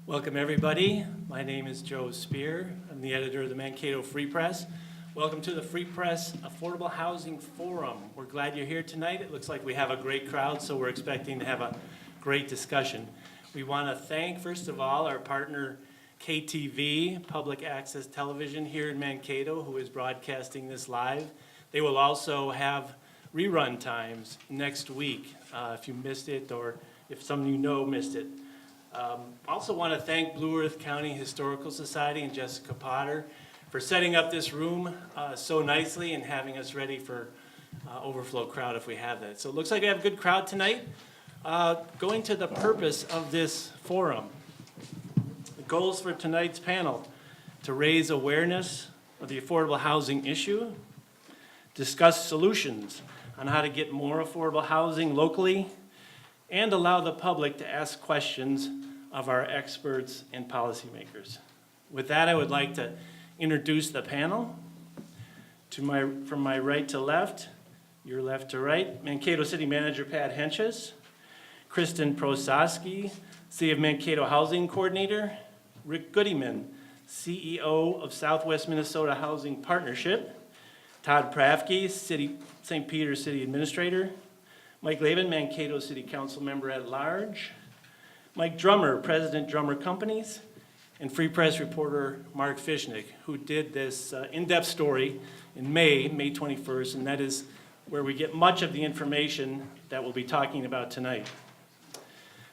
Welcome everybody. My name is Joo Spear. I'm the editor of the Mankato Free Press. Welcome to the Free Press Affordable Housing Forum. We're glad you're here tonight. It looks like we have a great crowd, so we're expecting to have a great discussion. We want to thank, first of all, our partner KTV, Public Access Television here in Mankato, who is broadcasting this live. They will also have rerun times next week if you missed it or if some of you know missed it. Also want to thank Blue Earth County Historical Society and Jessica Potter for setting up this room so nicely and having us ready for overflow crowd if we have that. So it looks like we have a good crowd tonight. Going to the purpose of this forum. The goals for tonight's panel: to raise awareness of the affordable housing issue, discuss solutions on how to get more affordable housing locally, and allow the public to ask questions of our experts and policymakers. With that, I would like to introduce the panel. From my right to left, your left to right, Mankato City Manager Pat Hentges, Kristin Prososki, City of Mankato Housing Coordinator, Rick Goodyman, CEO of Southwest Minnesota Housing Partnership, Todd Prafke, St. Peter's City Administrator, Mike Laven, Mankato City Council Member at Large, Mike Drummer, President Drummer Companies, and Free Press reporter Mark Fischenich, who did this in-depth story in May 21st, and that is where we get much of the information that we'll be talking about tonight.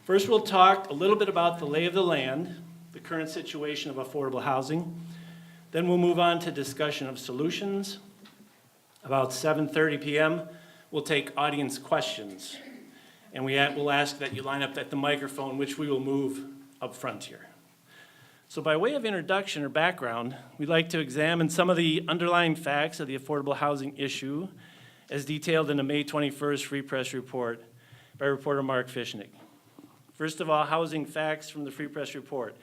First, we'll talk a little bit about the lay of the land, the current situation of affordable housing. Then we'll move on to discussion of solutions. About 7:30 p.m., we'll take audience questions, and we'll ask that you line up at the microphone, which we will move up front here. So by way of introduction or background, we'd like to examine some of the underlying facts of the affordable housing issue as detailed in the May 21st Free Press report by reporter Mark Fischenich. First of all, housing facts from the Free Press report.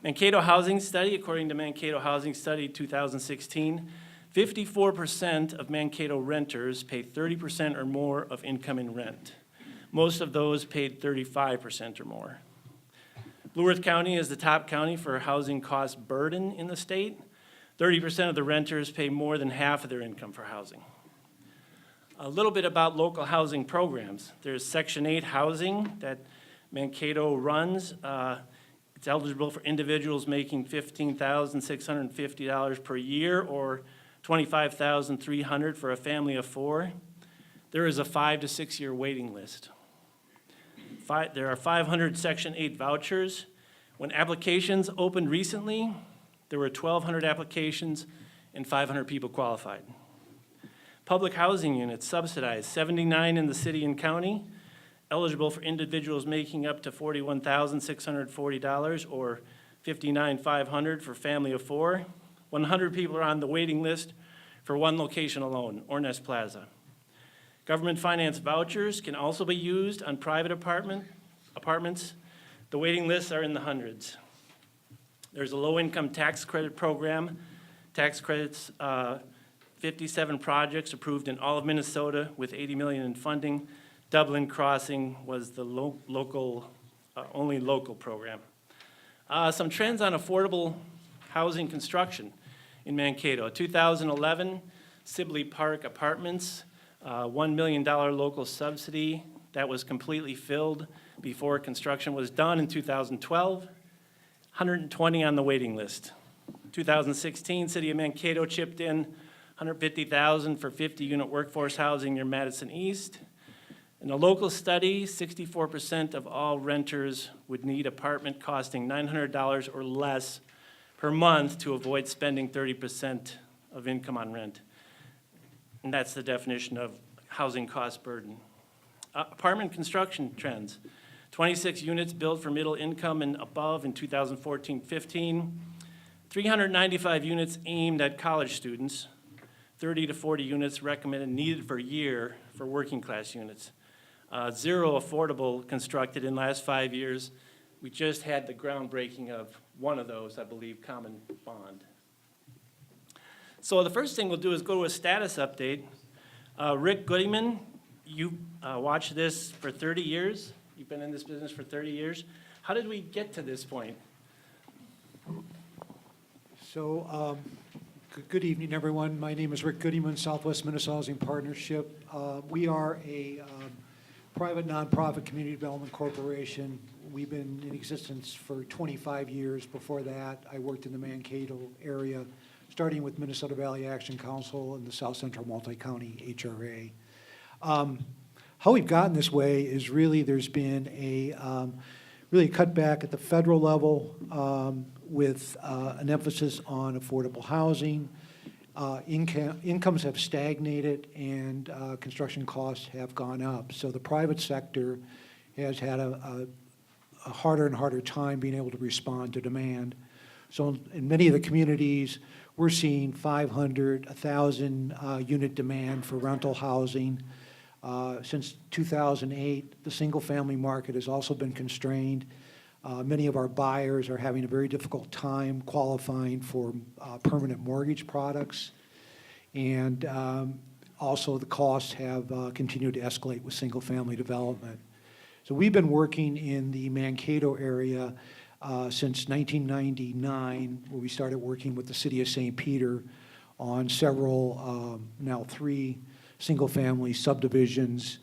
Mankato Housing Study, according to Mankato Housing Study 2016, 54% of Mankato renters pay 30% or more of income in rent. Most of those paid 35% or more. Blue Earth County is the top county for housing cost burden in the state. 30% of the renters pay more than half of their income for housing. A little bit about local housing programs. There's Section 8 housing that Mankato runs. It's eligible for individuals making $15,650 per year or $25,300 for a family of four. There is a 5 to 6 year waiting list. There are 500 Section 8 vouchers. When applications opened recently, there were 1,200 applications and 500 people qualified. Public housing units subsidized, 79 in the city and county, eligible for individuals making up to $41,640 or $59,500 for family of four. 100 people are on the waiting list for one location alone, Ornest Plaza. Government finance vouchers can also be used on private apartments. The waiting lists are in the hundreds. There's a low-income tax credit program. Tax credits, 57 projects approved in all of Minnesota with $80 million in funding. Dublin Crossing was the only local program. Some trends on affordable housing construction in Mankato. 2011, Sibley Park Apartments, $1 million local subsidy that was completely filled before construction was done in 2012. 120 on the waiting list. 2016, City of Mankato chipped in $150,000 for 50-unit workforce housing near Madison East. In a local study, 64% of all renters would need apartment costing $900 or less per month to avoid spending 30% of income on rent. And that's the definition of housing cost burden. Apartment construction trends. 26 units built for middle income and above in 2014-15. 395 units aimed at college students. 30 to 40 units recommended needed per year for working class units. Zero affordable constructed in the last 5 years. We just had the groundbreaking of one of those, I believe, Common Bond. So the first thing we'll do is go to a status update. Rick Goodyman, you watched this for 30 years. You've been in this business for 30 years. How did we get to this point? So, good evening, everyone. My name is Rick Goodyman, Southwest Minnesota Housing Partnership. We are a private nonprofit community development corporation. We've been in existence for 25 years. Before that, I worked in the Mankato area, starting with Minnesota Valley Action Council and the South Central Multi-County HRA. How we've gotten this way is really there's been a really cut back at the federal level with an emphasis on affordable housing. Incomes have stagnated and construction costs have gone up. So the private sector has had a harder and harder time being able to respond to demand. So in many of the communities, we're seeing 500, 1,000 unit demand for rental housing. Since 2008, the single-family market has also been constrained. Many of our buyers are having a very difficult time qualifying for permanent mortgage products. And also the costs have continued to escalate with single-family development. So we've been working in the Mankato area since 1999, where we started working with the city of St. Peter on several, now 3 single-family subdivisions.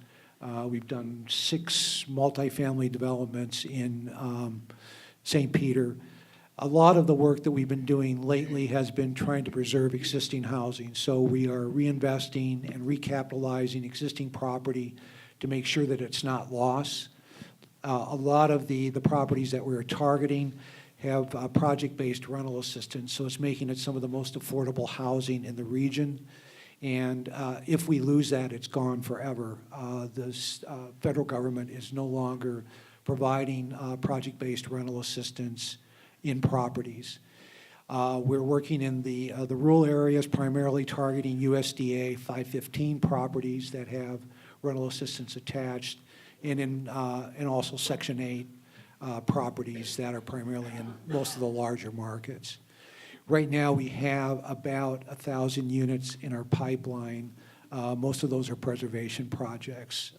We've done 6 multifamily developments in St. Peter. A lot of the work that we've been doing lately has been trying to preserve existing housing. So we are reinvesting and recapitalizing existing property to make sure that it's not lost. A lot of the properties that we're targeting have project-based rental assistance, so it's making it some of the most affordable housing in the region. And if we lose that, it's gone forever. The federal government is no longer providing project-based rental assistance in properties. We're working in the rural areas, primarily targeting USDA 515 properties that have rental assistance attached, and also Section 8 properties that are primarily in most of the larger markets. Right now, we have about 1,000 units in our pipeline. Most of those are preservation projects.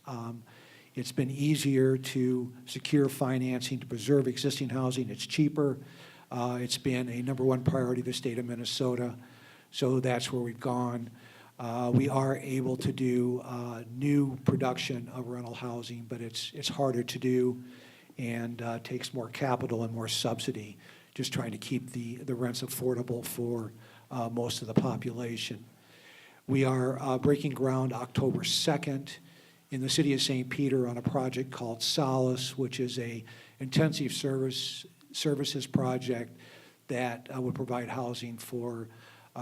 It's been easier to secure financing to preserve existing housing. It's cheaper. It's been a #1 priority of the state of Minnesota, so that's where we've gone. We are able to do new production of rental housing, but it's harder to do and takes more capital and more subsidy, just trying to keep the rents affordable for most of the population. We are breaking ground October 2nd in the city of St. Peter on a project called Solace, which is a intensive services project that would provide housing for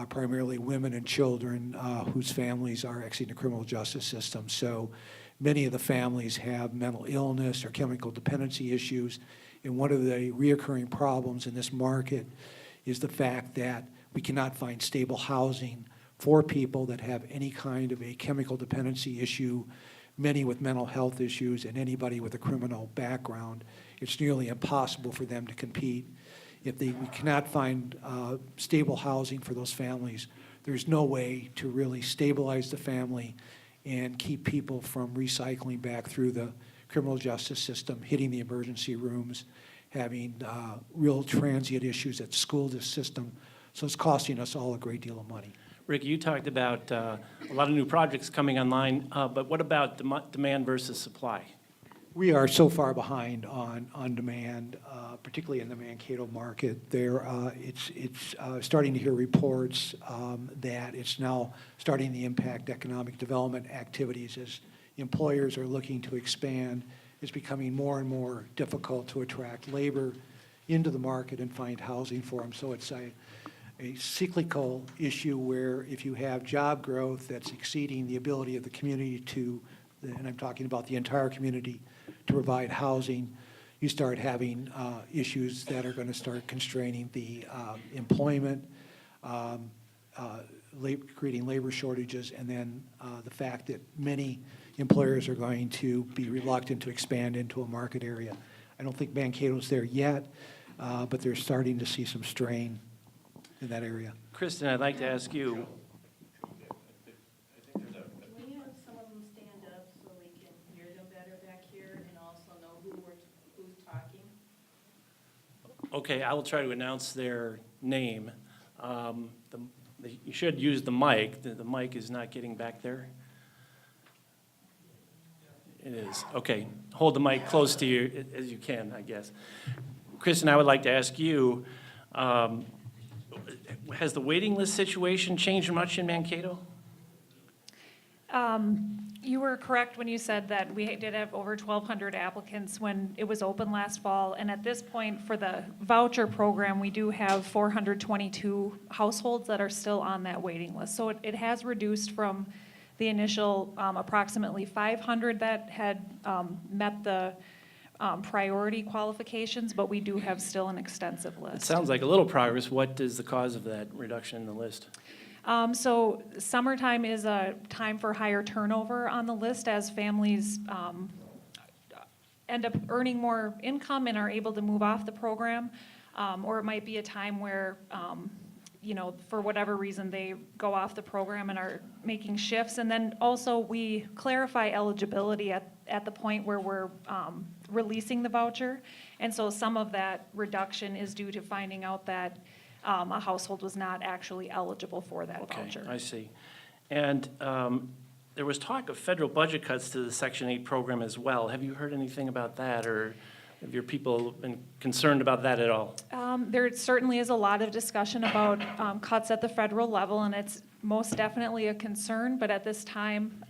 primarily women and children whose families are exiting the criminal justice system. So many of the families have mental illness or chemical dependency issues, and one of the reoccurring problems in this market is the fact that we cannot find stable housing for people that have any kind of a chemical dependency issue, many with mental health issues, and anybody with a criminal background. It's nearly impossible for them to compete. If we cannot find stable housing for those families, there's no way to really stabilize the family and keep people from recycling back through the criminal justice system, hitting the emergency rooms, having real transient issues at the school system. So it's costing us all a great deal of money. Rick, you talked about a lot of new projects coming online, but what about demand versus supply? We are so far behind on demand, particularly in the Mankato market. It's starting to hear reports that it's now starting to impact economic development activities as employers are looking to expand. It's becoming more and more difficult to attract labor into the market and find housing for them. So it's a cyclical issue where if you have job growth that's exceeding the ability of the community to, and I'm talking about the entire community, to provide housing, you start having issues that are going to start constraining the employment, creating labor shortages, and then the fact that many employers are going to be reluctant to expand into a market area. I don't think Mankato's there yet, but they're starting to see some strain in that area. Kristin, I'd like to ask you. Can we have some of them stand up so we can hear them better back here and also know who's talking? Okay, I will try to announce their name. You should use the mic. The mic is not getting back there. It is. Okay, hold the mic close to you as you can, I guess. Kristin, I would like to ask you, has the waiting list situation changed much in Mankato? You were correct when you said that we did have over 1,200 applicants when it was open last fall. And at this point, for the voucher program, we do have 422 households that are still on that waiting list. So it has reduced from the initial approximately 500 that had met the priority qualifications, but we do have still an extensive It list. sounds like a little progress. What is the cause of that reduction in the list? So summertime is a time for higher turnover on the list as families end up earning more income and are able to move off the program. Or it might be a time where, for whatever reason, they go off the program and are making shifts. And then also we clarify eligibility at the point where we're releasing the voucher. And so some of that reduction is due to finding out that a household was not actually eligible for that voucher. Okay, I see. And there was talk of federal budget cuts to the Section 8 program as well. Have you heard anything about that, or have your people been concerned about that at all? There certainly is a lot of discussion about cuts at the federal level, and it's most definitely a concern, but at this time,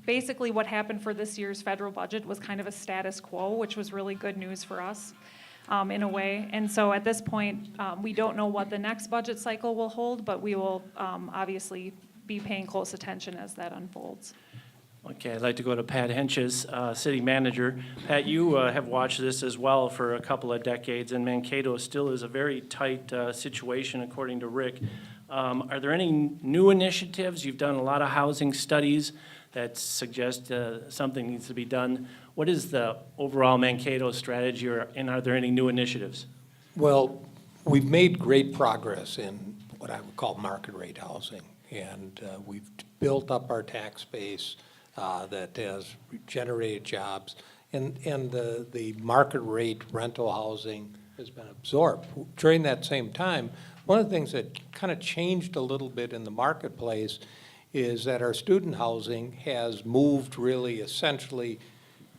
basically what happened for this year's federal budget was kind of a status quo, which was really good news for us. In a way. And so at this point, we don't know what the next budget cycle will hold, but we will obviously be paying close attention as that unfolds. Okay, I'd like to go to Pat Hentges, City Manager. Pat, you have watched this as well for a couple of decades, and Mankato still is a very tight situation, according to Rick. Are there any new initiatives? You've done a lot of housing studies that suggest something needs to be done. What is the overall Mankato strategy, and are there any new initiatives? Well, we've made great progress in what I would call market rate housing, and we've built up our tax base that has generated jobs, and the market rate rental housing has been absorbed. During that same time, one of the things that kind of changed a little bit in the marketplace is that our student housing has moved really essentially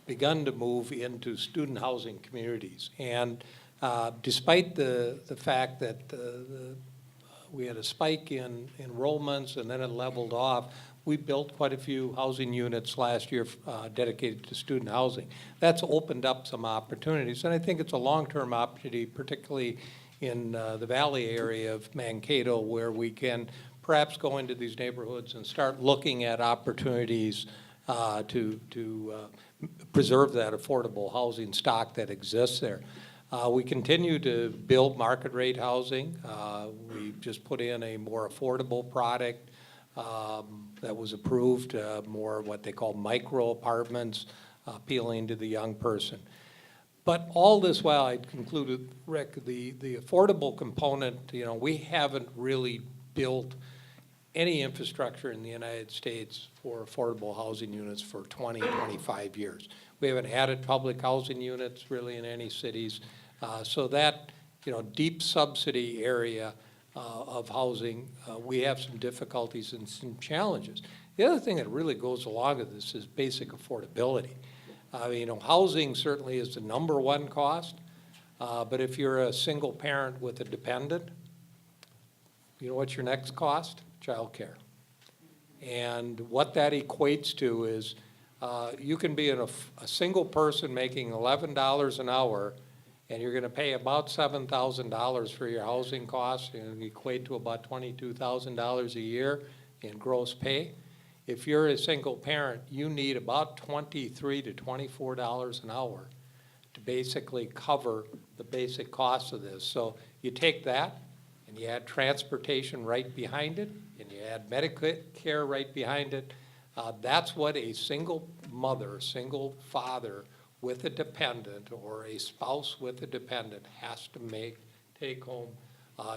begun to move into student housing communities. And despite the fact that we had a spike in enrollments and then it leveled off, we built quite a few housing units last year dedicated to student housing. That's opened up some opportunities, and I think it's a long-term opportunity, particularly in the valley area of Mankato, where we can perhaps go into these neighborhoods and start looking at opportunities to preserve that affordable housing stock that exists there. We continue to build market rate housing. We just put in a more affordable product that was approved, more what they call micro apartments, appealing to the young person. But all this while, I concluded, Rick, the affordable component, we haven't really built any infrastructure in the United States for affordable housing units for 20, 25 years. We haven't added public housing units really in any cities. So that, deep subsidy area of housing, we have some difficulties and some challenges. The other thing that really goes along with this is basic affordability. Housing certainly is the number one cost, but if you're a single parent with a dependent, you know what's your next cost? Childcare. And what that equates to is you can be a single person making $11 an hour, and you're going to pay about $7,000 for your housing costs, and equate to about $22,000 a year in gross pay. If you're a single parent, you need about $23 to $24 an hour to basically cover the basic costs of this. So you take that, and you add transportation right behind it, and you add Medicare right behind it. That's what a single mother, single father with a dependent, or a spouse with a dependent has to take home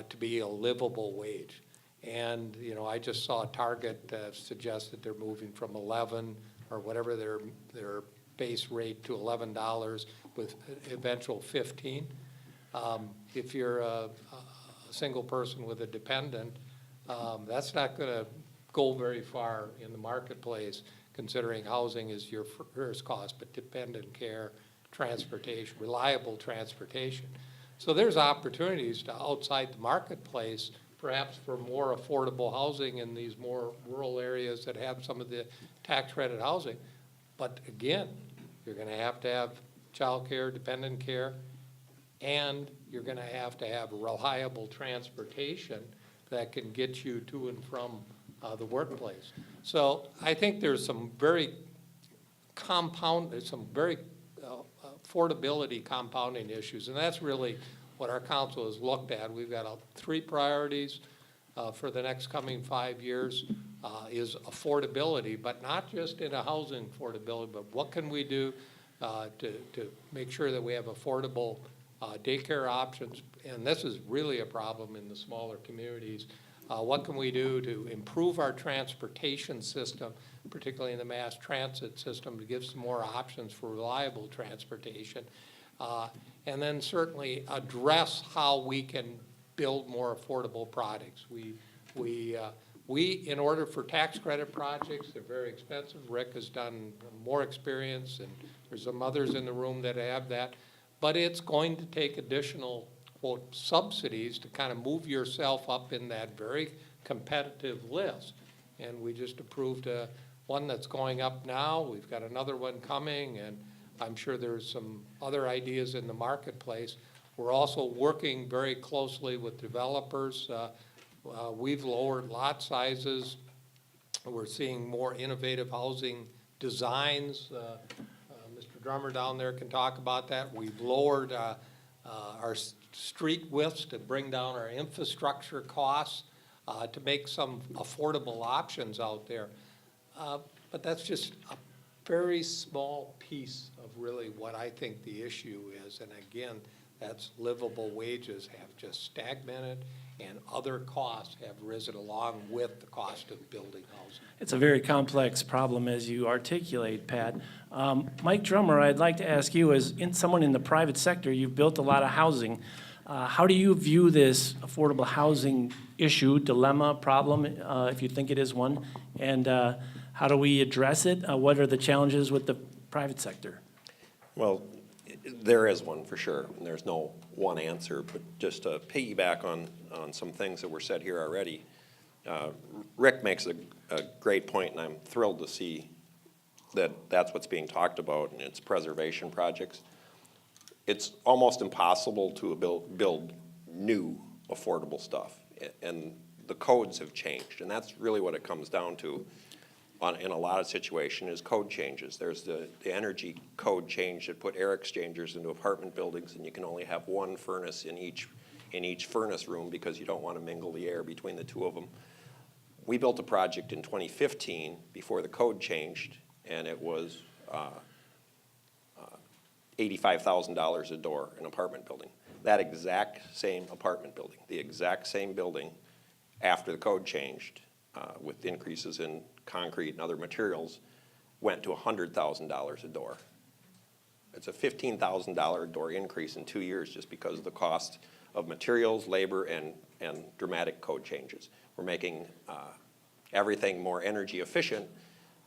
to be a livable wage. And I just saw a Target suggest that they're moving from 11 or whatever their base rate to $11 with eventual 15. If you're a single person with a dependent, that's not going to go very far in the marketplace, considering housing is your first cost, but dependent care, transportation, reliable transportation. So there's opportunities to outside the marketplace, perhaps for more affordable housing in these more rural areas that have some of the tax credit housing. But again, you're going to have child care, dependent care, and you're going to have reliable transportation that can get you to and from the workplace. So I think there's some very affordability compounding issues, and that's really what our council has looked at. We've got 3 priorities for the next coming 5 years is affordability, but not just in a housing affordability, but what can we do to make sure that we have affordable daycare options, and this is really a problem in the smaller communities. What can we do to improve our transportation system, particularly in the mass transit system, to give some more options for reliable transportation? And then certainly address how we can build more affordable products. We, in order for tax credit projects, they're very expensive. Rick has done more experience, and there's some others in the room that have that. But it's going to take additional, quote, subsidies to kind of move yourself up in that very competitive list. And we just approved one that's going up now. We've got another one coming, and I'm sure there's some other ideas in the marketplace. We're also working very closely with developers. We've lowered lot sizes. We're seeing more innovative housing designs. Mr. Drummer down there can talk about that. We've lowered our street widths to bring down our infrastructure costs to make some affordable options out there. But that's just a very small piece of really what I think the issue is. And again, that's livable wages have just stagnated, and other costs have risen along with the cost of building housing. It's a very complex problem, as you articulate, Pat. Mike Drummer, I'd like to ask you, as someone in the private sector, you've built a lot of housing. How do you view this affordable housing issue, dilemma, problem, if you think it is one? And how do we address it? What are the challenges with the private sector? Well, there is one for sure, and there's no one answer, but just to piggyback on some things that were said here already, Rick makes a great point, and I'm thrilled to see that that's what's being talked about, and it's preservation projects. It's almost impossible to build new affordable stuff, and the codes have changed, and that's really what it comes down to. In a lot of situations is code changes. There's the energy code change that put air exchangers into apartment buildings, and you can only have one furnace in each furnace room because you don't want to mingle the air between the two of them. We built a project in 2015 before the code changed, and it was $85,000 a door, an apartment building. That exact same apartment building, the exact same building after the code changed, with increases in concrete and other materials, went to $100,000 a door. It's a $15,000 a door increase in 2 years just because of the cost of materials, labor, and dramatic code changes. We're making everything more energy efficient,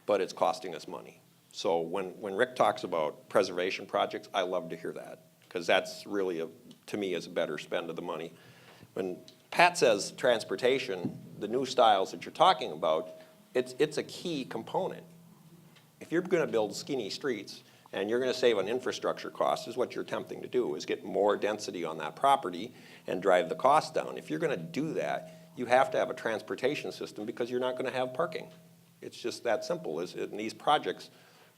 but it's costing us money. So when Rick talks about preservation projects, I love to hear that, because that's really, to me, is a better spend of the money. When Pat says transportation, the new styles that you're talking about, it's a key component. If you're going to build skinny streets and you're going to save on infrastructure costs, is what you're attempting to do, is get more density on that property and drive the cost down. If you're going to do that, you have to have a transportation system, because you're not going to have parking. It's just that simple. In these projects,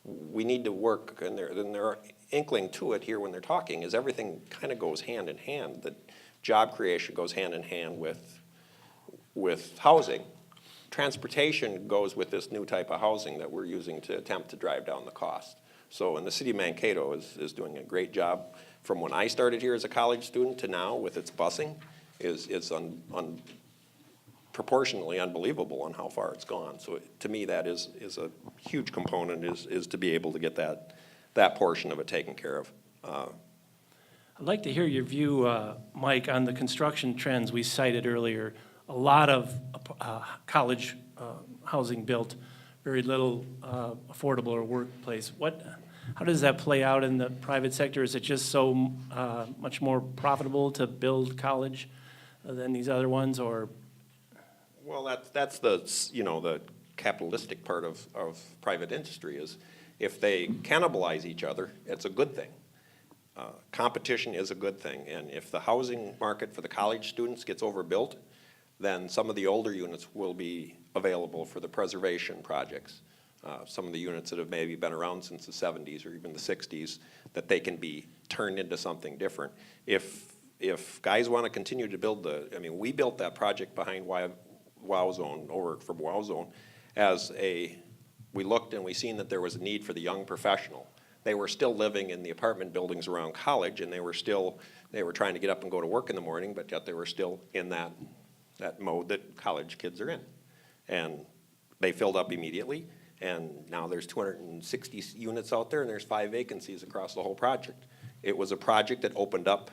we need to work, and they're inkling to it here when they're talking, is everything kind of goes hand in hand. That job creation goes hand in hand with housing. Transportation goes with this new type of housing that we're using to attempt to drive down the cost. So, and the city of Mankato is doing a great job from when I started here as a college student to now with its busing. It's proportionally unbelievable on how far it's gone. So to me, that is a huge component, is to be able to get that portion of it taken care of. I'd like to hear your view, Mike, on the construction trends we cited earlier. A lot of college housing built, very little affordable or workplace. How does that play out in the private sector? Is it just so much more profitable to build college than these other ones, or? Well, that's the, you know, the capitalistic part of private industry is if they cannibalize each other, it's a good thing. Competition is a good thing, and if the housing market for the college students gets overbuilt, then some of the older units will be available for the preservation projects. Some of the units that have maybe been around since the 70s or even the 60s, that they can be turned into something different. If guys want to continue to build we built that project behind Wow Zone, over from Wow Zone, we looked and we seen that there was a need for the young professional. They were still living in the apartment buildings around college, and they were trying to get up and go to work in the morning, but yet they were still in that mode that college kids are in. And they filled up immediately, and now there's 260 units out there, and there's 5 vacancies across the whole project. It was a project that opened up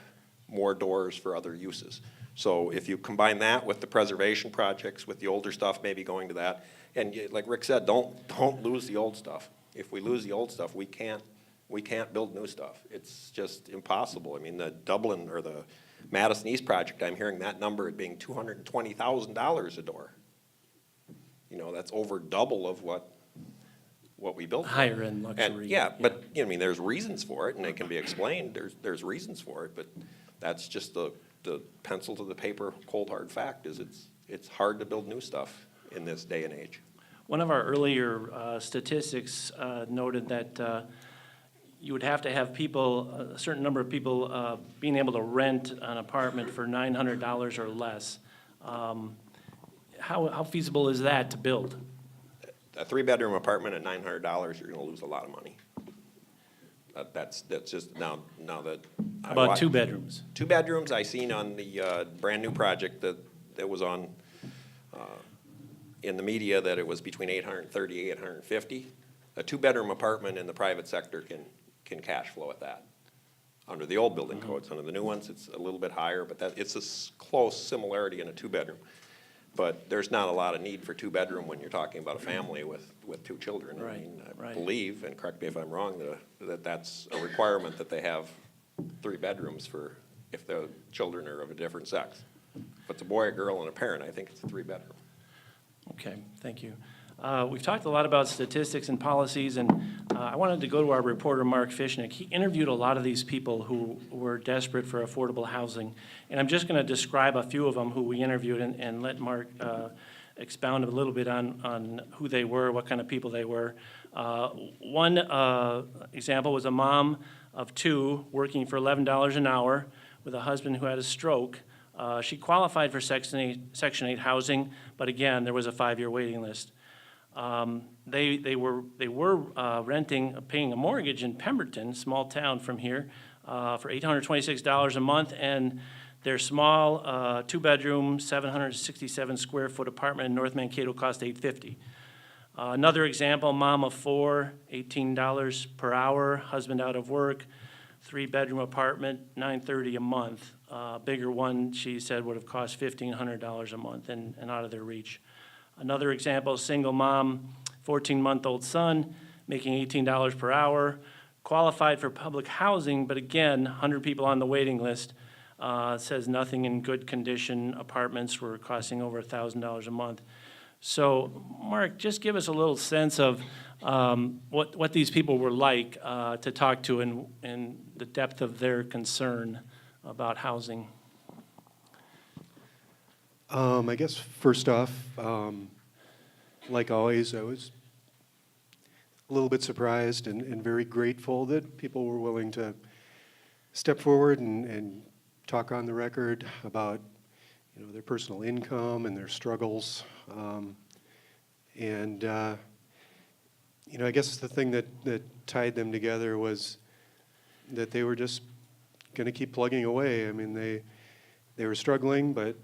more doors for other uses. So if you combine that with the preservation projects, with the older stuff maybe going to that, and like Rick said, don't lose the old stuff. If we lose the old stuff, we can't build new stuff. It's just impossible. I mean, the Dublin or the Madison East project, I'm hearing that number at being $220,000 a door. You know, that's over double of what we built. Higher end luxury. And, yeah, but I mean, there's reasons for it, and they can be explained. There's reasons for it, but that's just the pencil to the paper, cold hard fact is it's hard to build new stuff in this day and age. One of our earlier statistics noted that you would have to have a certain number of people being able to rent an apartment for $900 or less. How feasible is that to build? A 3-bedroom apartment at $900, you're gonna lose a lot of money. That's just now that. How about 2 bedrooms? 2 bedrooms, I seen on the brand-new project that was on, in the media, that it was between $830, $850. A 2-bedroom apartment in the private sector can cash flow at that. Under the old building codes, under the new ones, it's a little bit higher, but it's a close similarity in a 2-bedroom. But there's not a lot of need for 2-bedroom when you're talking about a family with 2 children. Right, I mean, I right. believe, and correct me if I'm wrong, that's a requirement that they have 3 bedrooms for if the children are of a different sex. If it's a boy, a girl, and a parent, I think it's a 3-bedroom. Okay, thank you. We've talked a lot about statistics and policies, and I wanted to go to our reporter, Mark Fischenich. He interviewed a lot of these people who were desperate for affordable housing, and I'm just going to describe a few of them who we interviewed and let Mark expound a little bit on who they were, what kind of people they were. One example was a mom of 2 working for $11 an hour with a husband who had a stroke. She qualified for Section 8 housing, but again, there was a 5-year waiting list. They were renting, paying a mortgage in Pemberton, small town from here, for $826 a month, and their small 2-bedroom, 767 square foot apartment in North Mankato cost $850. Another example, mom of 4, $18 per hour, husband out of work, 3-bedroom apartment, $930 a month. Bigger one, she said, would have cost $1,500 a month and out of their reach. Another example, single mom, 14-month-old son, making $18 per hour, qualified for public housing, but again, 100 people on the waiting list. Says nothing in good condition. Apartments were costing over $1,000 a month. So, Mark, just give us a little sense of what these people were like to talk to and the depth of their concern about housing. I guess first off, like always, I was a little bit surprised and very grateful that people were willing to step forward and talk on the record about, their personal income and their struggles. I guess the thing that tied them together was that they were just going to keep plugging away. I mean, they were struggling, but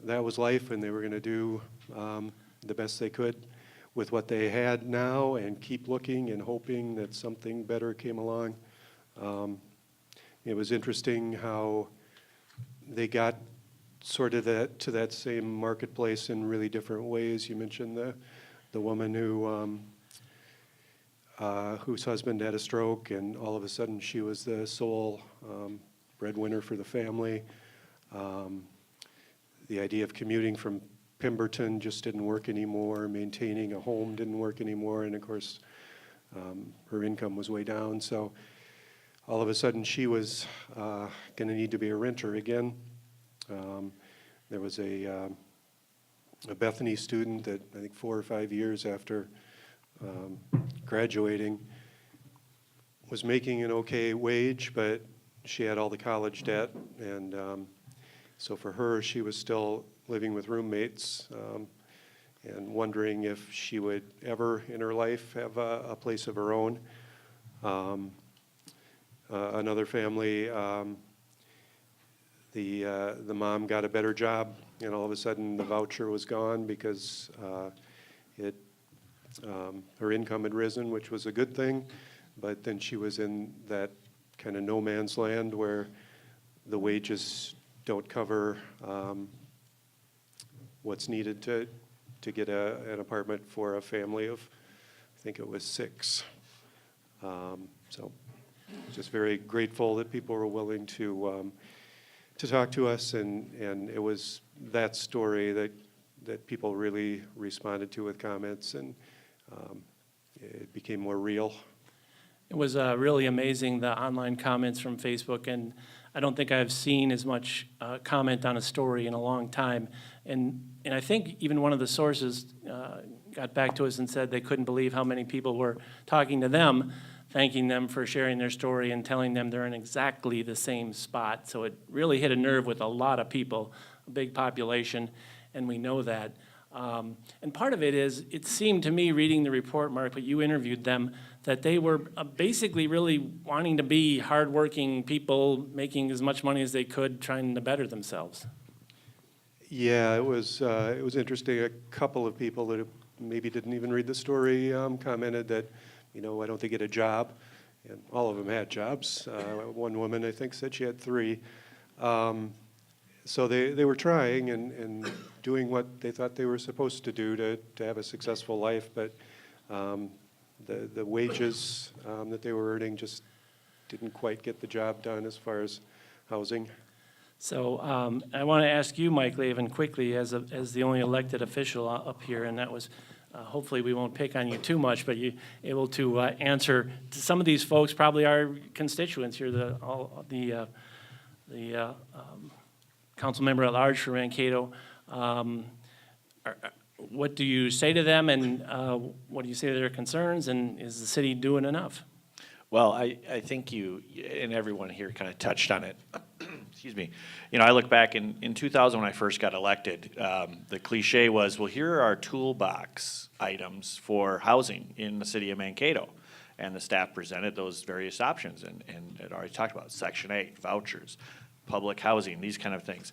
that was life, and they were going to do the best they could with what they had now and keep looking and hoping that something better came along. It was interesting how they got sort of to that same marketplace in really different ways. You mentioned the woman whose husband had a stroke, and all of a sudden she was the sole breadwinner for the family. The idea of commuting from Pemberton just didn't work anymore. Maintaining a home didn't work anymore, and of course, her income was way down. So all of a sudden, she was going to need to be a renter again. There was a Bethany student that I think 4 or 5 years after graduating was making an okay wage, but she had all the college debt, and so for her, she was still living with roommates and wondering if she would ever in her life have a place of her own. Another family, the mom got a better job, and all of a sudden the voucher was gone because her income had risen, which was a good thing, but then she was in that kind of no man's land where the wages don't cover what's needed to get an apartment for a family of, I think it was 6. So just very grateful that people were willing to talk to us, and it was that story that people really responded to with comments, and it became more real. It was really amazing, the online comments from Facebook, and I don't think I've seen as much comment on a story in a long time. And I think even one of the sources got back to us and said they couldn't believe how many people were talking to them, thanking them for sharing their story and telling them they're in exactly the same spot. So it really hit a nerve with a lot of people, a big population, and we know that. And part of it is, it seemed to me, reading the report, Mark, but you interviewed them, that they were basically really wanting to be hardworking people, making as much money as they could, trying to better themselves. Yeah, it was interesting. A couple of people that maybe didn't even read the story commented that, why don't they get a job? And all of them had jobs. One woman, I think, said she had 3. So they were trying and doing what they thought they were supposed to do to have a successful life, but the wages that they were earning just didn't quite get the job done as far as housing. So I want to ask you, Mike Laven, quickly, as the only elected official up here, and that was, hopefully we won't pick on you too much, but you able to answer. Some of these folks probably are constituents. You're the council member at large for Mankato. What do you say to them, and what do you say to their concerns, and is the city doing enough? Well, I think you and everyone here kind of touched on it. Excuse me. I look back in 2000 when I first got elected, the cliche was, well, here are our toolbox items for housing in the city of Mankato. And the staff presented those various options, and it already talked about Section 8, vouchers, public housing, these kind of things.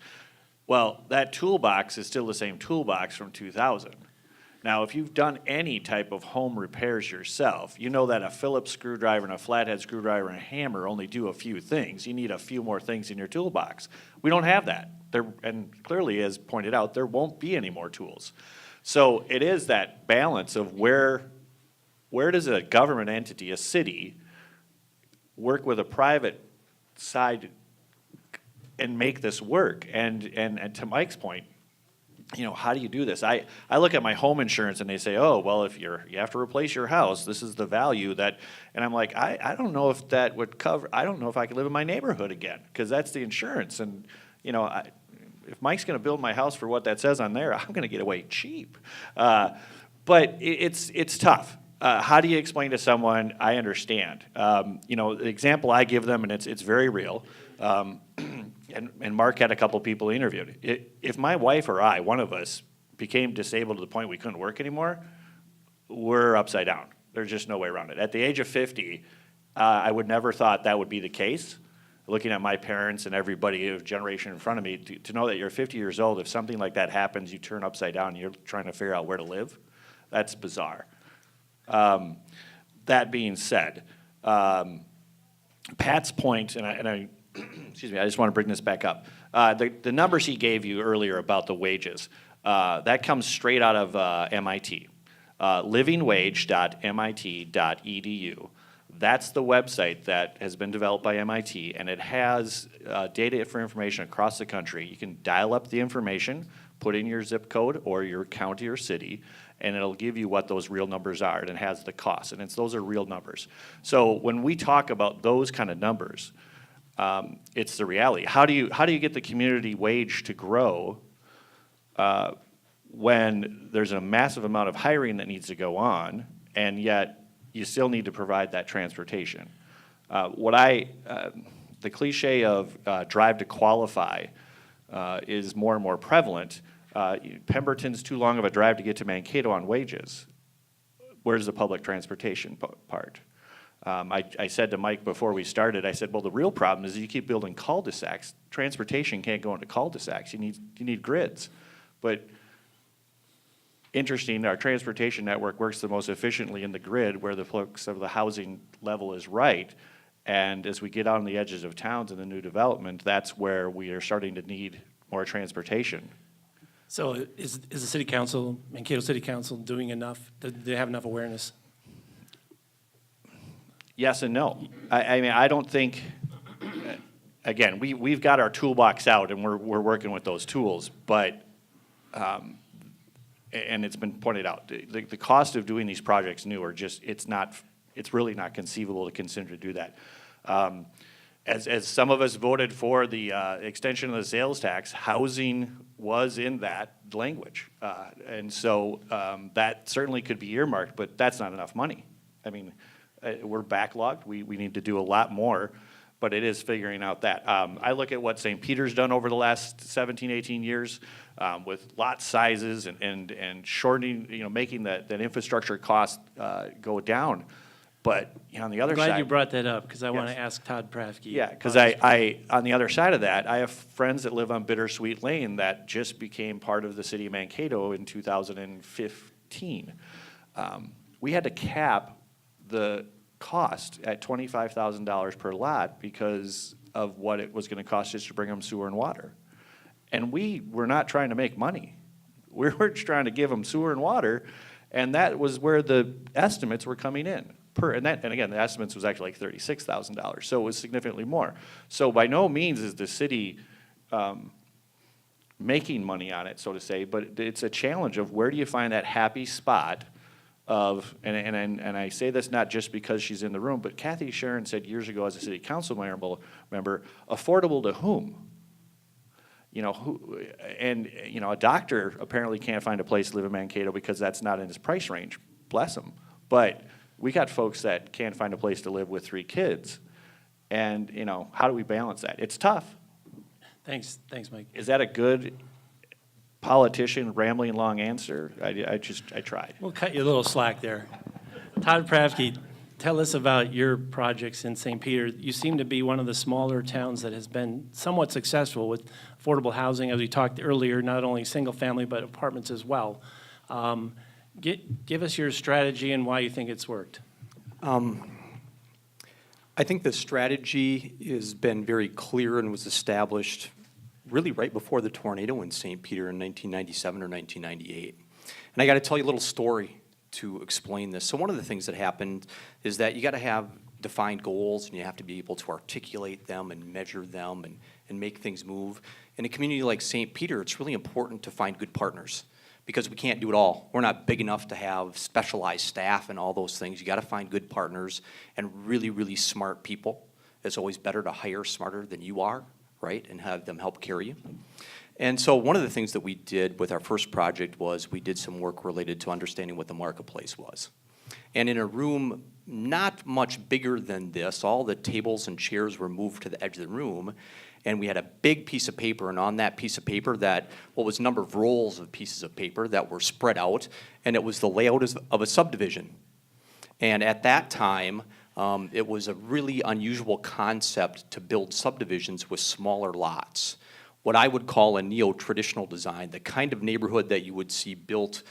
Well, that toolbox is still the same toolbox from 2000. Now, if you've done any type of home repairs yourself, you know that a Phillips screwdriver and a flathead screwdriver and a hammer only do a few things. You need a few more things in your toolbox. We don't have that. And clearly, as pointed out, there won't be any more tools. So it is that balance of where does a government entity, a city, work with a private side and make this work? And to Mike's point, how do you do this? I look at my home insurance and they say, oh, well, if you have to replace your house, this is the value that, and I'm like, I don't know if that would cover, I don't know if I could live in my neighborhood again, because that's the insurance. And, if Mike's going to build my house for what that says on there, I'm going to get away cheap. But it's tough. How do you explain to someone, I understand? The example I give them, and it's very real, and Mark had a couple people interviewed. If my wife or I, one of us, became disabled to the point we couldn't work anymore, we're upside down. There's just no way around it. At the age of 50, I would never thought that would be the case. Looking at my parents and everybody of generation in front of me, to know that you're 50 years old, if something like that happens, you turn upside down and you're trying to figure out where to live, that's bizarre. That being said, Pat's point, and excuse me, I just want to bring this back up. The numbers he gave you earlier about the wages, that comes straight out of MIT. Livingwage.mit.edu. That's the website that has been developed by MIT, and it has data for information across the country. You can dial up the information, put in your zip code or your county or city, and it'll give you what those real numbers are, and it has the costs, and those are real numbers. So when we talk about those kind of numbers, it's the reality. How do you get the community wage to grow when there's a massive amount of hiring that needs to go on, and yet you still need to provide that transportation? The cliche of drive to qualify is more and more prevalent. Pemberton's too long of a drive to get to Mankato on wages. Where's the public transportation part? I said to Mike before we started, I said, well, the real problem is you keep building cul-de-sacs. Transportation can't go into cul-de-sacs. You need grids. But interesting, our transportation network works the most efficiently in the grid where the flux of the housing level is right. And as we get on the edges of towns in the new development, that's where we are starting to need more transportation. So is the city council, Mankato City Council, doing enough? Do they have enough awareness? Yes and no. I mean, I don't think, again, we've got our toolbox out and we're working with those tools, but, and it's been pointed out, the cost of doing these projects new are just, it's really not conceivable to consider to do that. As some of us voted for the extension of the sales tax, housing was in that language. And so that certainly could be earmarked, but that's not enough money. I mean, we're backlogged. We need to do a lot more, but it is figuring out that. I look at what St. Peter's done over the last 17, 18 years with lot sizes and shortening, making that infrastructure cost go down. But on the other side, I'm glad you brought that up because I want to Yes. ask Todd Prafke. yeah, because I on the other side of that, I have friends that live on Bittersweet Lane that just became part of the city of Mankato in 2015. We had to cap the cost at $25,000 per lot because of what it was going to cost just to bring them sewer and water. And we were not trying to make money. We were just trying to give them sewer and water, and that was where the estimates were coming in. And again, the estimates was actually like $36,000, so it was significantly more. So by no means is the city making money on it, so to say, but it's a challenge of where do you find that happy spot of, and I say this not just because she's in the room, but Kathy Sharon said years ago as a city council member, affordable to whom? A doctor apparently can't find a place to live in Mankato because that's not in his price range. Bless him. But we got folks that can't find a place to live with 3 kids. And, how do we balance that? It's tough. Thanks, Mike. Is that a good politician rambling long answer? I tried. We'll cut you a little slack there. Todd Prafke, tell us about your projects in St. Peter. You seem to be one of the smaller towns that has been somewhat successful with affordable housing, as we talked earlier, not only single family, but apartments as well. Give us your strategy and why you think it's worked. I think the strategy has been very clear and was established really right before the tornado in St. Peter in 1997 or 1998. And I got to tell you a little story to explain this. So one of the things that happened is that you got to have defined goals and you have to be able to articulate them and measure them and make things move. In a community like St. Peter, it's really important to find good partners, because we can't do it all. We're not big enough to have specialized staff and all those things. You got to find good partners and really, really smart people. It's always better to hire smarter than you are, right, and have them help carry you. And so one of the things that we did with our first project was we did some work related to understanding what the marketplace was. And in a room not much bigger than this, all the tables and chairs were moved to the edge of the room, and we had a big piece of paper, and on that piece of paper was a number of rolls of pieces of paper that were spread out, and it was the layout of a subdivision. And at that time, it was a really unusual concept to build subdivisions with smaller lots. What I would call a neo-traditional design, the kind of neighborhood that you would see built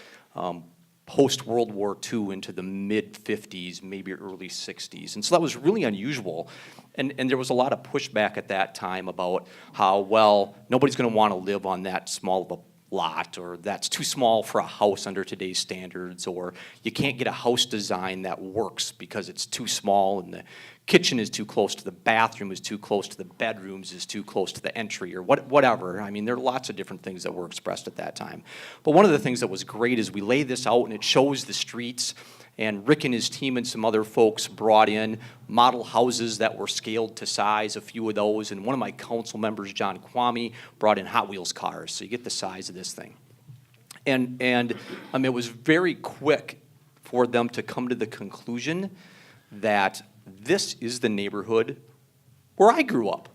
post-World War II into the mid-50s, maybe early 60s. And so that was really unusual. And there was a lot of pushback at that time about how, well, nobody's going to want to live on that small of a lot, or that's too small for a house under today's standards, or you can't get a house design that works because it's too small and the kitchen is too close to the bathroom, is too close to the bedrooms, is too close to the entry, or whatever. I mean, there are lots of different things that were expressed at that time. But one of the things that was great is we lay this out and it shows the streets, and Rick and his team and some other folks brought in model houses that were scaled to size, a few of those, and one of my council members, John Kwame, brought in Hot Wheels cars, so you get the size of this thing. And it was very quick for them to come to the conclusion that this is the neighborhood where I grew up.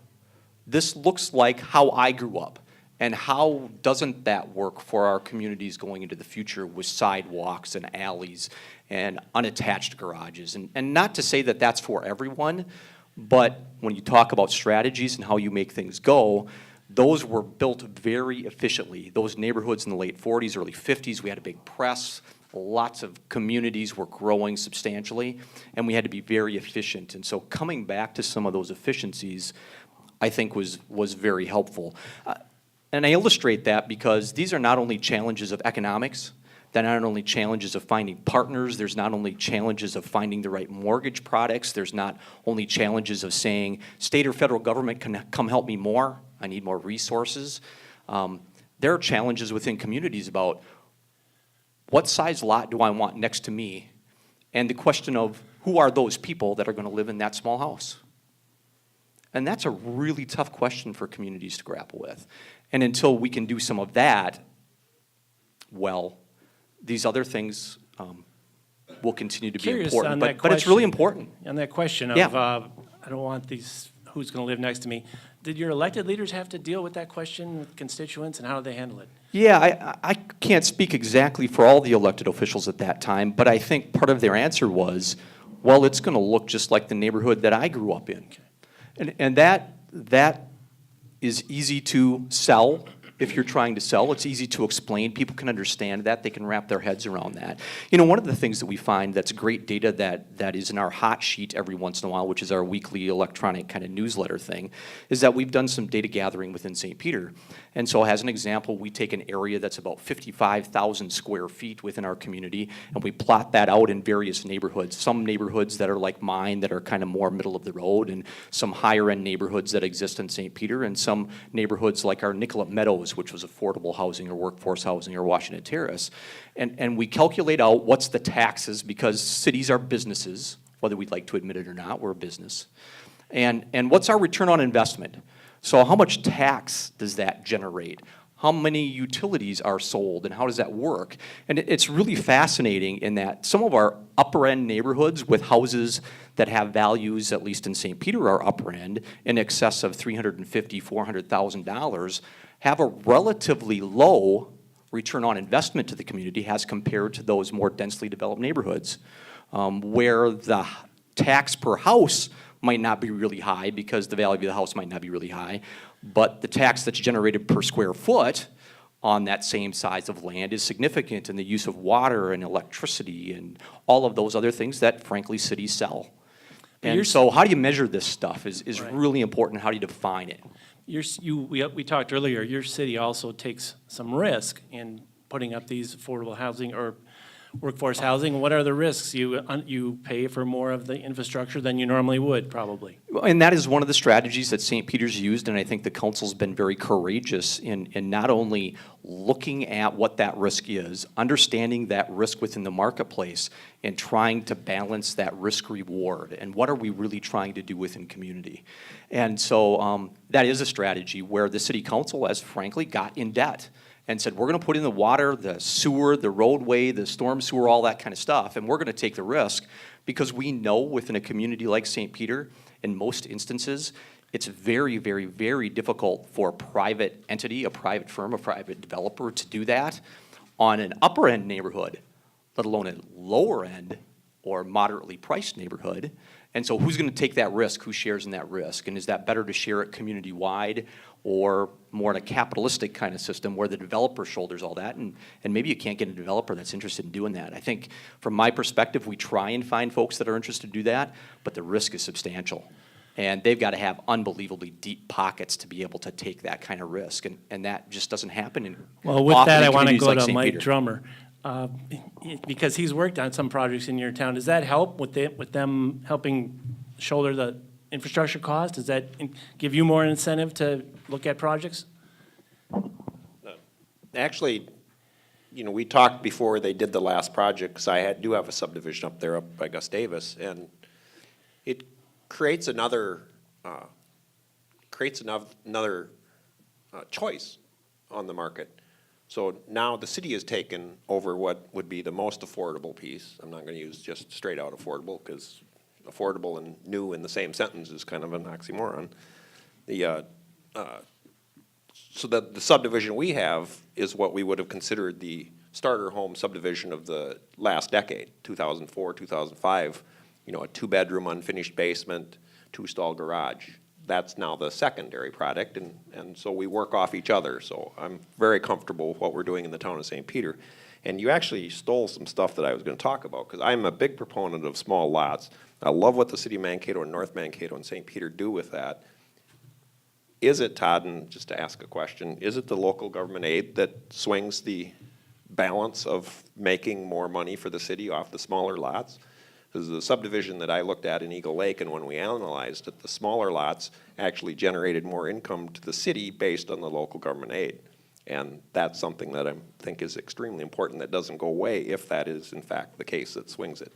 This looks like how I grew up. And how doesn't that work for our communities going into the future with sidewalks and alleys and unattached garages? And not to say that that's for everyone, but when you talk about strategies and how you make things go, those were built very efficiently. Those neighborhoods in the late 40s, early 50s, we had a big press. Lots of communities were growing substantially, and we had to be very efficient. And so coming back to some of those efficiencies, I think was very helpful. And I illustrate that because these are not only challenges of economics, they're not only challenges of finding partners, there's not only challenges of finding the right mortgage products, there's not only challenges of saying, state or federal government can come help me more, I need more resources. There are challenges within communities about what size lot do I want next to me, and the question of who are those people that are going to live in that small house? And that's a really tough question for communities to grapple with. And until we can do some of that, well, these other things will continue to be Curious important. on But that it's really question. important. On that question of, Yeah. I don't want these, who's going to live next to me, did your elected leaders have to deal with that question with constituents, and how did they handle it? Yeah, I can't speak exactly for all the elected officials at that time, but I think part of their answer was, well, it's going to look just like the neighborhood that I grew up in. And that is easy to sell if you're trying to sell. It's easy to explain. People can understand that. They can wrap their heads around that. You know, one of the things that we find that's great data that is in our hot sheet every once in a while, which is our weekly electronic kind of newsletter thing, is that we've done some data gathering within St. Peter. And so as an example, we take an area that's about 55,000 square feet within our community, and we plot that out in various neighborhoods. Some neighborhoods that are like mine that are kind of more middle of the road, and some higher end neighborhoods that exist in St. Peter, and some neighborhoods like our Nicollet Meadows, which was affordable housing or workforce housing, or Washington Terrace. And we calculate out what's the taxes, because cities are businesses, whether we'd like to admit it or not, we're a business. And what's our return on investment? So how much tax does that generate? How many utilities are sold, and how does that work? And it's really fascinating in that some of our upper end neighborhoods with houses that have values, at least in St. Peter, are upper end, in excess of $350,000, $400,000, have a relatively low return on investment to the community as compared to those more densely developed neighborhoods, where the tax per house might not be really high because the value of the house might not be really high, but the tax that's generated per square foot on that same size of land is significant in the use of water and electricity and all of those other things that, frankly, cities sell. And so how do you measure this stuff is Right. really important. How do you define it? We talked earlier, your city also takes some risk in putting up these affordable housing or workforce housing. What are the risks? You pay for more of the infrastructure than you normally would, probably. And that is one of the strategies that St. Peter's used, and I think the council's been very courageous in not only looking at what that risk is, understanding that risk within the marketplace, and trying to balance that risk reward, and what are we really trying to do within community. And so that is a strategy where the city council has frankly got in debt and said, we're going to put in the water, the sewer, the roadway, the storm sewer, all that kind of stuff, and we're going to take the risk because we know within a community like St. Peter, in most instances, it's very, very, very difficult for a private entity, a private firm, a private developer to do that on an upper end neighborhood, let alone a lower end or moderately priced neighborhood. And so who's going to take that risk? Who shares in that risk? And is that better to share it community-wide or more in a capitalistic kind of system where the developer shoulders all that? And maybe you can't get a developer that's interested in doing that. I think from my perspective, we try and find folks that are interested to do that, but the risk is substantial. And they've got to have unbelievably deep pockets to be able to take that kind of risk. And that just doesn't happen in Well, with often that, in I want to communities go like to St. Mike Peter. Drummer, because he's worked on some projects in your town. Does that help with them helping shoulder the infrastructure cost? Does that give you more incentive to look at projects? Actually, we talked before they did the last project, because I do have a subdivision up there up by Gustavus, and it creates another choice on the market. So now the city has taken over what would be the most affordable piece. I'm not going to use just straight out affordable, because affordable and new in the same sentence is kind of an oxymoron. So that the subdivision we have is what we would have considered the starter home subdivision of the last decade, 2004, 2005. A two-bedroom unfinished basement, two-stall garage. That's now the secondary product, and so we work off each other. So I'm very comfortable with what we're doing in the town of St. Peter. And you actually stole some stuff that I was going to talk about, because I'm a big proponent of small lots. I love what the city of Mankato and North Mankato and St. Peter do with that. Is it, Todd, and just to ask a question, is it the local government aid that swings the balance of making more money for the city off the smaller lots? Because the subdivision that I looked at in Eagle Lake, and when we analyzed it, the smaller lots actually generated more income to the city based on the local government aid. And that's something that I think is extremely important that doesn't go away if that is in fact the case that swings it.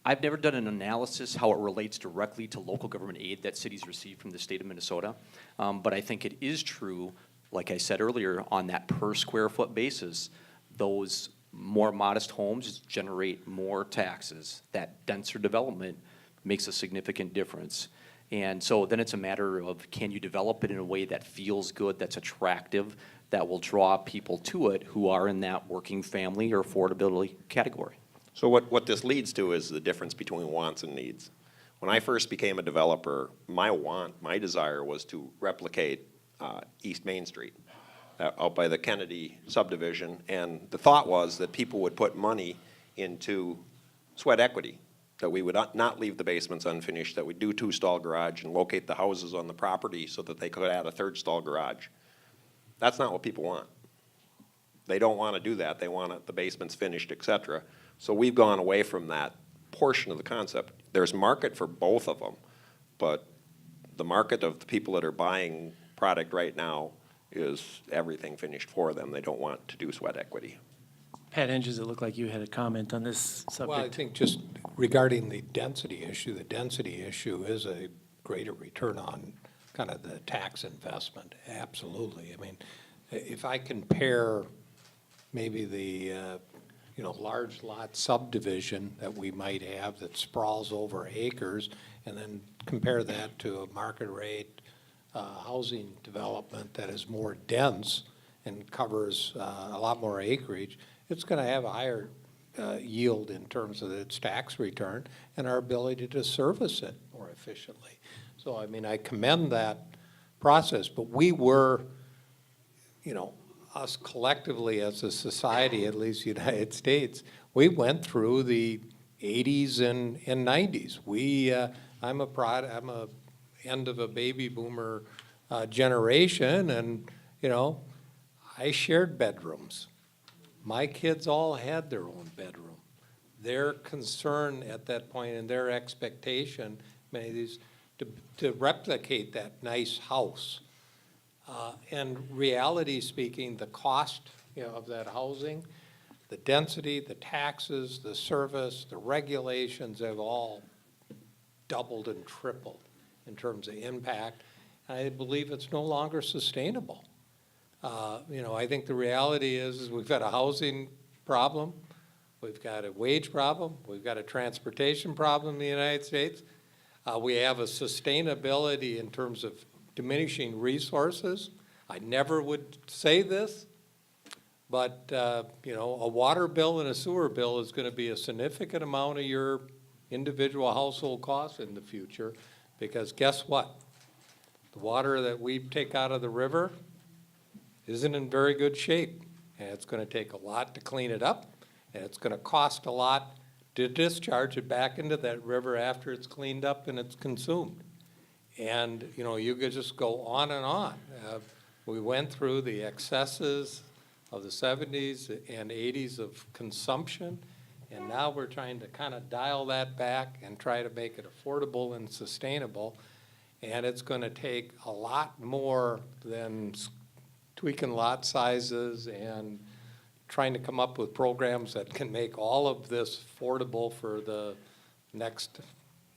I've never done an analysis how it relates directly to local government aid that cities receive from the state of Minnesota. But I think it is true, like I said earlier, on that per square foot basis, those more modest homes generate more taxes. That denser development makes a significant difference. And so then it's a matter of, can you develop it in a way that feels good, that's attractive, that will draw people to it who are in that working family or affordability category. So what this leads to is the difference between wants and needs. When I first became a developer, my desire was to replicate East Main Street out by the Kennedy subdivision, and the thought was that people would put money into sweat equity, that we would not leave the basements unfinished, that we'd do two-stall garage and locate the houses on the property so that they could add a third-stall garage. That's not what people want. They don't want to do that. They want the basements finished, et cetera. So we've gone away from that portion of the concept. There's market for both of them, but the market of the people that are buying product right now is everything finished for them. They don't want to do sweat equity. Pat Hentges, it looked like you had a comment on this subject. Well, I think just regarding the density issue is a greater return on kind of the tax investment, absolutely. I mean, if I compare maybe the, large lot subdivision that we might have that sprawls over acres, and then compare that to a market rate housing development that is more dense and covers a lot more acreage, it's going to have a higher yield in terms of its tax return and our ability to service it more efficiently. So, I mean, I commend that process, but we were, us collectively as a society, at least United States, we went through the 80s and 90s. I'm a end of a baby boomer generation, and, I shared bedrooms. My kids all had their own bedroom. Their concern at that point and their expectation, many of these, to replicate that nice house. And reality speaking, the cost, of that housing, the density, the taxes, the service, the regulations have all doubled and tripled in terms of impact. I believe it's no longer sustainable. I think the reality is we've got a housing problem, we've got a wage problem, we've got a transportation problem in the United States. We have a sustainability in terms of diminishing resources. I never would say this, but a water bill and a sewer bill is going to be a significant amount of your individual household costs in the future, because guess what? The water that we take out of the river isn't in very good shape, and it's gonna take a lot to clean it up, and it's gonna cost a lot to discharge it back into that river after it's cleaned up and it's consumed. And, you know, you could just go on and on. We went through the excesses of the 70s and 80s of consumption, and now we're trying to kind of dial that back and try to make it affordable and sustainable. And it's going to take a lot more than tweaking lot sizes and trying to come up with programs that can make all of this affordable for the next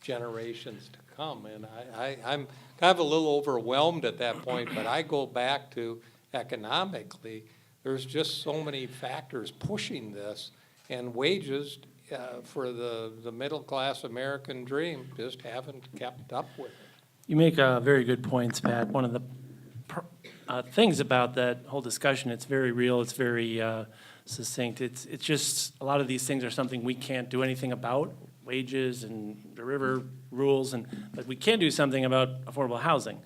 generations to come. And I'm kind of a little overwhelmed at that point, but I go back to economically, there's just so many factors pushing this, and wages for the middle-class American dream just haven't kept up with it. You make very good points, Pat. One of the things about that whole discussion, it's very real, it's very succinct. It's just, a lot of these things are something we can't do anything about, wages and the river rules, but we can do something about affordable housing.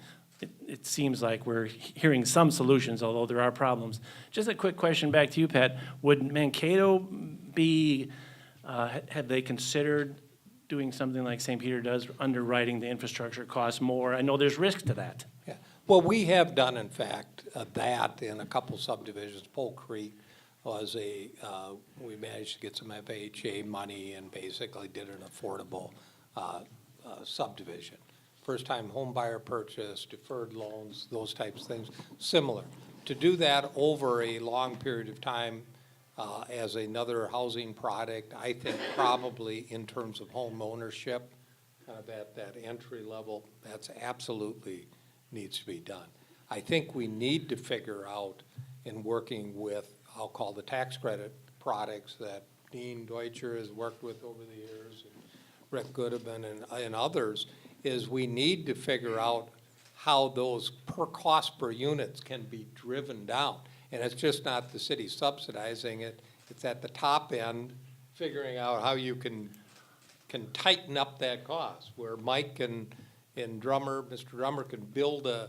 It seems like we're hearing some solutions, although there are problems. Just a quick question back to you, Pat. Would Mankato be, have they considered doing something like St. Peter does, underwriting the infrastructure costs more? I know there's risk to that. Yeah. Well, we have done, in fact, that in a couple subdivisions. Pole Creek was we managed to get some FHA money and basically did an affordable subdivision. First-time home buyer purchase, deferred loans, those types of things, similar. To do that over a long period of time as another housing product, I think probably in terms of home ownership, that entry level, that's absolutely needs to be done. I think we need to figure out in working with, I'll call the tax credit products that Dean Deutscher has worked with over the years, and Rick Goodman and others, is we need to figure out how those cost per units can be driven down. And it's just not the city subsidizing it, it's at the top end, figuring out how you can tighten up that cost, where Mike and Mr. Drummer can build a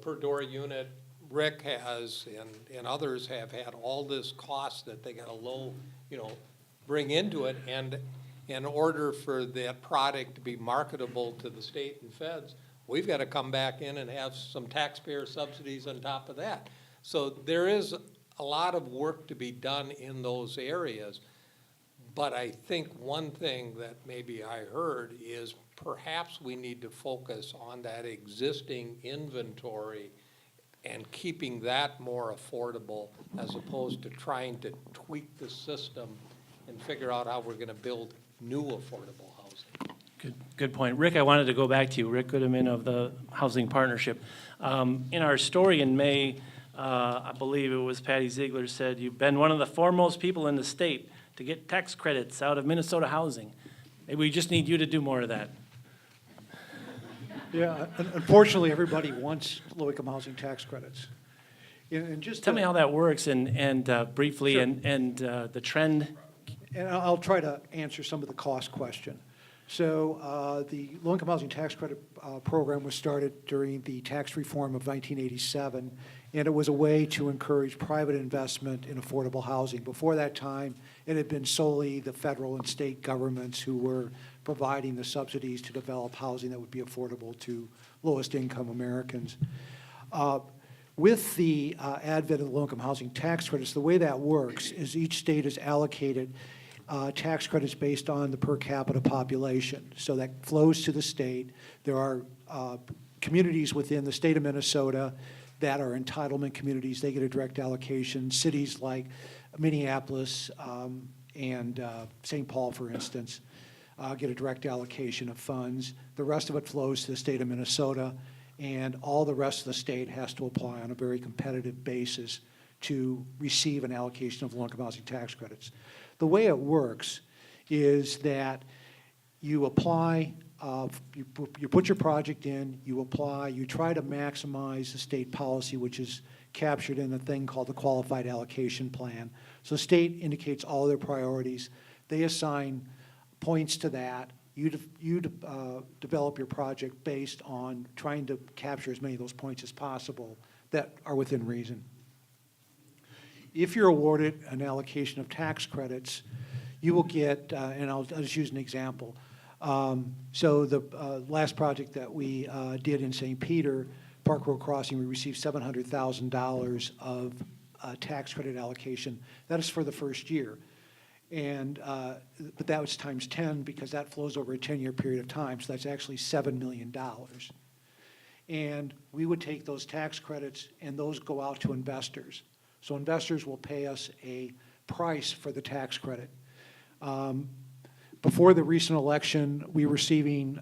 per door unit. Rick has, and others have had all this cost that they got a bring into it, and in order for that product to be marketable to the state and feds, we've got to come back in and have some taxpayer subsidies on top of that. So there is a lot of work to be done in those areas, but I think one thing that maybe I heard is perhaps we need to focus on that existing inventory and keeping that more affordable as opposed to trying to tweak the system and figure out how we're going to build new affordable housing. Good point. Rick, I wanted to go back to you. Rick Goodman of the Housing Partnership. In our story in May, I believe it was Patty Ziegler said, you've been one of the foremost people in the state to get tax credits out of Minnesota housing. Maybe we just need you to do more of that. Yeah, unfortunately, everybody wants low-income housing tax credits. And just Tell me how that works and briefly, Sure. and the trend. And I'll try to answer some of the cost question. So the low-income housing tax credit program was started during the tax reform of 1987, and it was a way to encourage private investment in affordable housing. Before that time, it had been solely the federal and state governments who were providing the subsidies to develop housing that would be affordable to lowest-income Americans. With the advent of the low-income housing tax credits, the way that works is each state is allocated tax credits based on the per capita population. So that flows to the state. There are communities within the state of Minnesota that are entitlement communities. They get a direct allocation. Cities like Minneapolis and St. Paul, for instance, get a direct allocation of funds. The rest of it flows to the state of Minnesota, and all the rest of the state has to apply on a very competitive basis to receive an allocation of low-income housing tax credits. The way it works is that you apply, you put your project in, you apply, you try to maximize the state policy, which is captured in a thing called the Qualified Allocation Plan. So the state indicates all their priorities. They assign points to that. You develop your project based on trying to capture as many of those points as possible that are within reason. If you're awarded an allocation of tax credits, you will get, and I'll just use an example. So the last project that we did in St. Peter, Park Road Crossing, we received $700,000 of tax credit allocation. That is for the first year. And, but that was times 10 because that flows over a 10-year period of time. So that's actually $7 million. And we would take those tax credits and those go out to investors. So investors will pay us a price for the tax credit. Before the recent election, we were receiving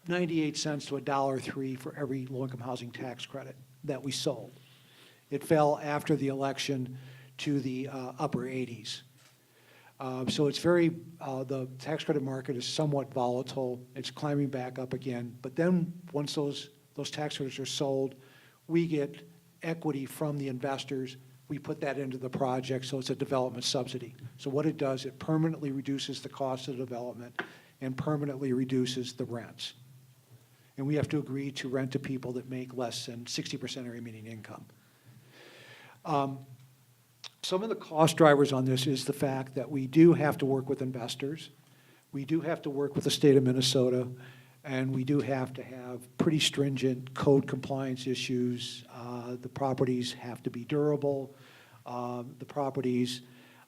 98 cents to $1.03 for every low-income housing tax credit that we sold. It fell after the election to the upper 80s. So it's very, the tax credit market is somewhat volatile. It's climbing back up again. But then once those tax credits are sold, we get equity from the investors. We put that into the project, so it's a development subsidy. So what it does, it permanently reduces the cost of development and permanently reduces the rents. And we have to agree to rent to people that make less than 60% area median income. Some of the cost drivers on this is the fact that we do have to work with investors. We do have to work with the state of Minnesota, and we do have to have pretty stringent code compliance issues. The properties have to be durable. The properties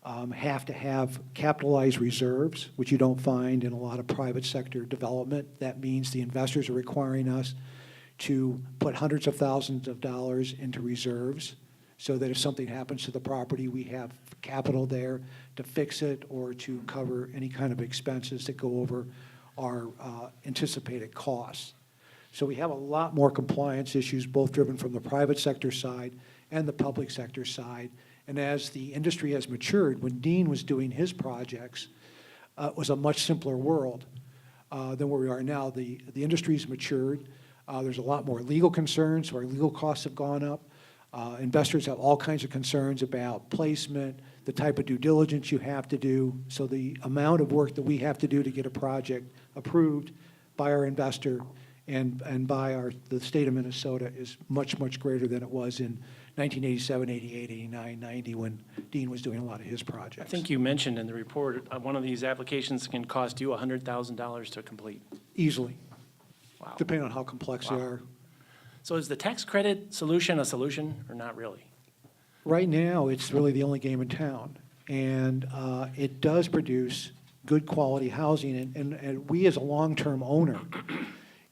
have to have capitalized reserves, which you don't find in a lot of private sector development. That means the investors are requiring us to put hundreds of thousands of dollars into reserves so that if something happens to the property, we have capital there to fix it or to cover any kind of expenses that go over our anticipated costs. So we have a lot more compliance issues, both driven from the private sector side and the public sector side. And as the industry has matured, when Dean was doing his projects, it was a much simpler world than where we are now. The industry's matured. There's a lot more legal concerns, so our legal costs have gone up. Investors have all kinds of concerns about placement, the type of due diligence you have to do. So the amount of work that we have to do to get a project approved by our investor and by the state of Minnesota is much, much greater than it was in 1987, 88, 89, 90 when Dean was doing a lot of his projects. I think you mentioned in the report, one of these applications can cost you $100,000 to complete. Easily, Wow. depending on how complex they Wow. are. So is the tax credit solution a solution or not really? Right now, it's really the only game in town. And it does produce good quality housing. And we as a long-term owner,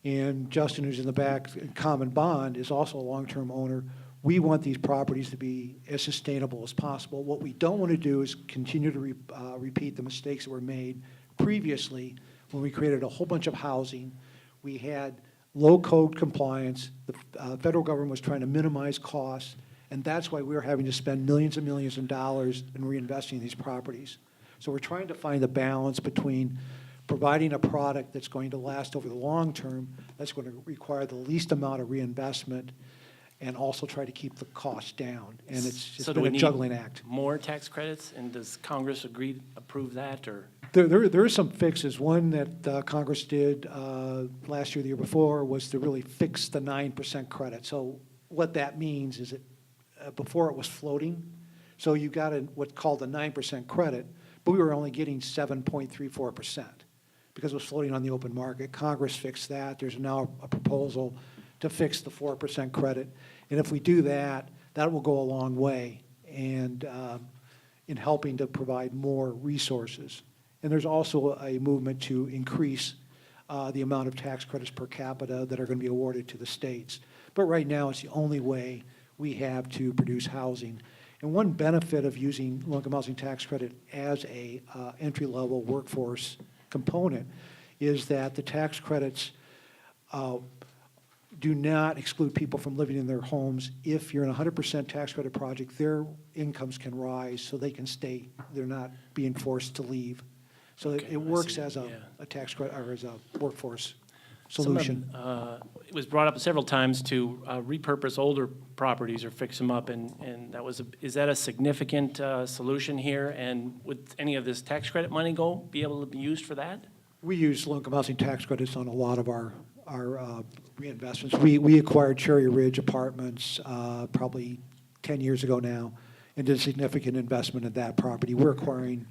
and Justin, who's in the back, Common Bond, is also a long-term owner. We want these properties to be as sustainable as possible. What we don't want to do is continue to repeat the mistakes that were made previously when we created a whole bunch of housing. We had low code compliance. The federal government was trying to minimize costs, and that's why we're having to spend millions and millions of dollars in reinvesting in these properties. So we're trying to find the balance between providing a product that's going to last over the long term, that's going to require the least amount of reinvestment, and also try to keep the costs down. And it's just So do been we a need juggling act. more tax credits, and does Congress approve that, or? There are some fixes. One that Congress did last year, the year before, was to really fix the 9% credit. So what that means is that before it was floating, so you got what's called a 9% credit, but we were only getting 7.34% because it was floating on the open market. Congress fixed that. There's now a proposal to fix the 4% credit. And if we do that, that will go a long way and in helping to provide more resources. And there's also a movement to increase the amount of tax credits per capita that are going to be awarded to the states. But right now, it's the only way we have to produce housing. And one benefit of using low-income housing tax credit as a entry-level workforce component is that the tax credits do not exclude people from living in their homes. If you're in a 100% tax credit project, their incomes can rise so they can stay. They're not being forced to leave. So Okay, it works I see, as yeah. a tax credit or as a workforce solution. It was brought up several times to repurpose older properties or fix them up, and is that a significant solution here? And would any of this tax credit money be able to be used for that? We use low-income housing tax credits on a lot of our reinvestments. We acquired Cherry Ridge Apartments probably 10 years ago now, and did a significant investment in that property. We're acquiring,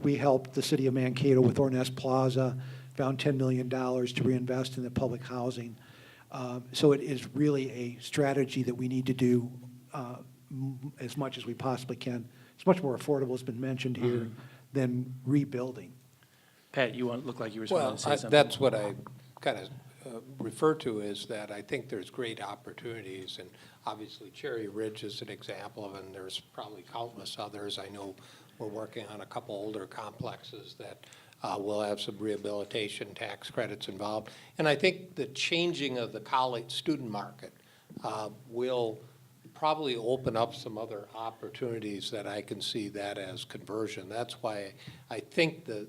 we helped the city of Mankato with Ornest Plaza, found $10 million to reinvest in the public housing. So it is really a strategy that we need to do as much as we possibly can. It's much more affordable, it's been mentioned here, than rebuilding. Pat, look like you were Well, going to say something. that's what I kind of refer to, is that I think there's great opportunities, and obviously Cherry Ridge is an example of it, and there's probably countless others. I know we're working on a couple older complexes that will have some rehabilitation tax credits involved. And I think the changing of the college student market will probably open up some other opportunities that I can see that as conversion. That's why I think the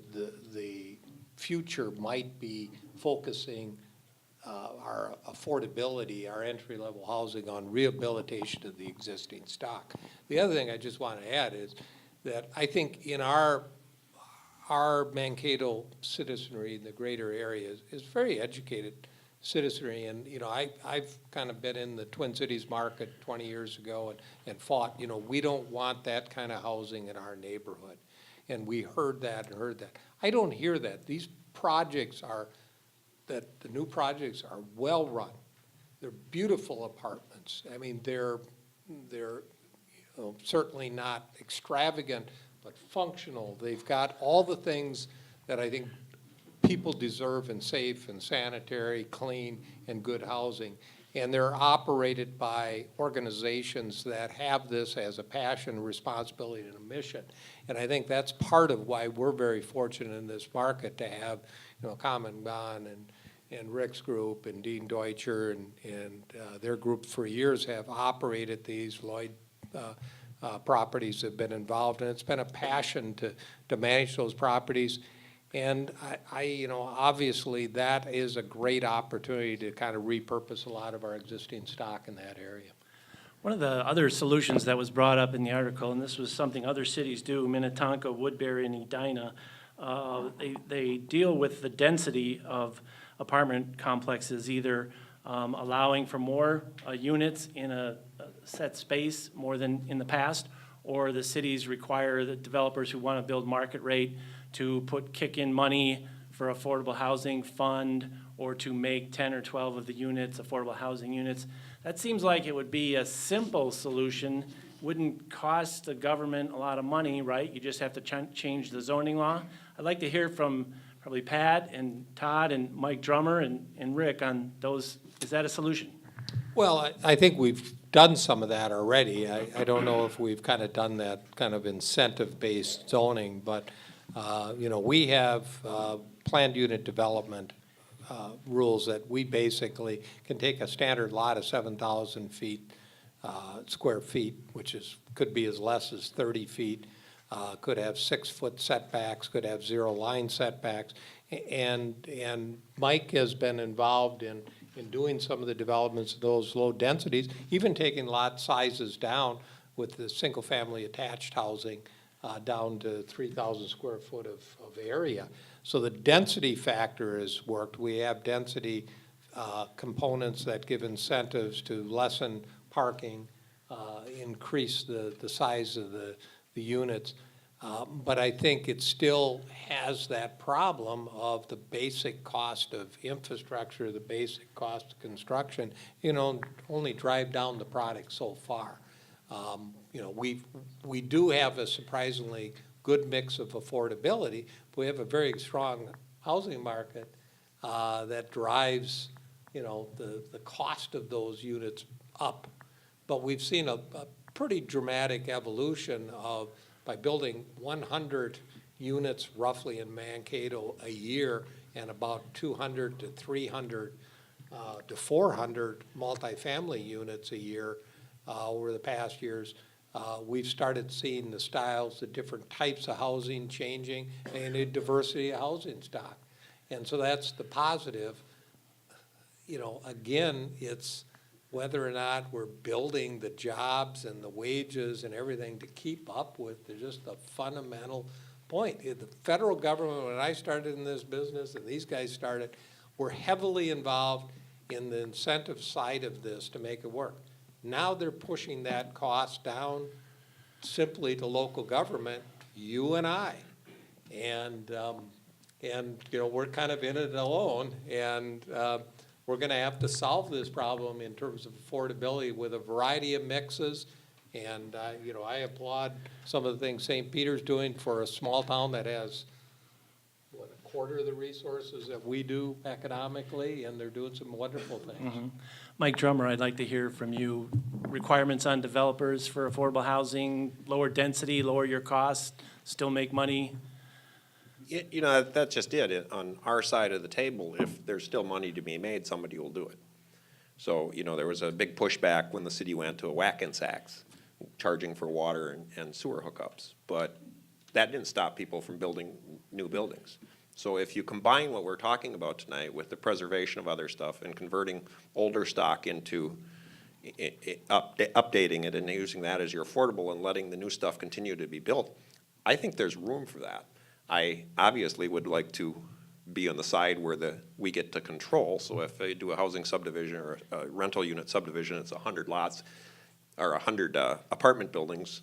future might be focusing our affordability, our entry-level housing, on rehabilitation of the existing stock. The other thing I just want to add is that I think in our Mankato citizenry in the greater areas is very educated citizenry. And, you know, I've kind of been in the Twin Cities market 20 years ago and fought, you know, we don't want that kind of housing in our neighborhood. And we heard that. I don't hear that. These projects the new projects are well-run. They're beautiful apartments. I mean, they're certainly not extravagant, but functional. They've got all the things that I think people deserve in safe and sanitary, clean, and good housing. And they're operated by organizations that have this as a passion, responsibility, and a mission. And I think that's part of why we're very fortunate in this market to have, you know, Common Bond and Rick's group and Dean Deutscher and their group for years have operated these. Lloyd properties have been involved, and it's been a passion to manage those properties. And you know, obviously that is a great opportunity to kind of repurpose a lot of our existing stock in that area. One of the other solutions that was brought up in the article, and this was something other cities do, Minnetonka, Woodbury, and Edina, they deal with the density of apartment complexes, either allowing for more units in a set space more than in the past, or the cities require the developers who want to build market rate to kick in money for affordable housing fund, or to make 10 or 12 of the units affordable housing units. That seems like it would be a simple solution, wouldn't cost the government a lot of money, right? You just have to change the zoning law. I'd like to hear from probably Pat and Todd and Mike Drummer and Rick on those. Is that a solution? Well, I think we've done some of that already. I don't know if we've kind of done that kind of incentive-based zoning, but you know, we have planned unit development rules that we basically can take a standard lot of 7,000 square feet, which could be as less as 30 feet, could have 6-foot setbacks, could have 0 line setbacks, and Mike has been involved in doing some of the developments of those low densities, even taking lot sizes down with the single-family attached housing down to 3,000 square foot of area. So the density factor has worked. We have density components that give incentives to lessen parking, increase the size of the units. But I think it still has that problem of the basic cost of infrastructure, the basic cost of construction, you know, only drive down the product so far. You know, we do have a surprisingly good mix of affordability, but we have a very strong housing market that drives, you know, the cost of those units up. But we've seen a pretty dramatic evolution by building 100 units roughly in Mankato a year and about 200 to 300 to 400 multifamily units a year over the past years. We've started seeing the styles, the different types of housing changing, and a diversity of housing stock. And so that's the positive. again, it's whether or not we're building the jobs and the wages and everything to keep up with just a fundamental point. The federal government, when I started in this business and these guys started, were heavily involved in the incentive side of this to make it work. Now they're pushing that cost down simply to local government, you and I. And we're kind of in it alone, and we're going to have to solve this problem in terms of affordability with a variety of mixes. And I applaud some of the things St. Peter's doing for a small town that has a quarter of the resources that we do economically, and they're doing some wonderful things. Mhm. Mike Drummer, I'd like to hear from you. Requirements on developers for affordable housing, lower density, lower your costs, still make money. That's just it. On our side of the table, if there's still money to be made, somebody will do it. So, there was a big pushback when the city went to a whack and sacks, charging for water and sewer hookups. But that didn't stop people from building new buildings. So if you combine what we're talking about tonight with the preservation of other stuff and converting older stock into updating it and using that as your affordable and letting the new stuff continue to be built, I think there's room for that. I obviously would like to be on the side where we get to control. So if they do a housing subdivision or a rental unit subdivision, it's 100 lots or 100 apartment buildings,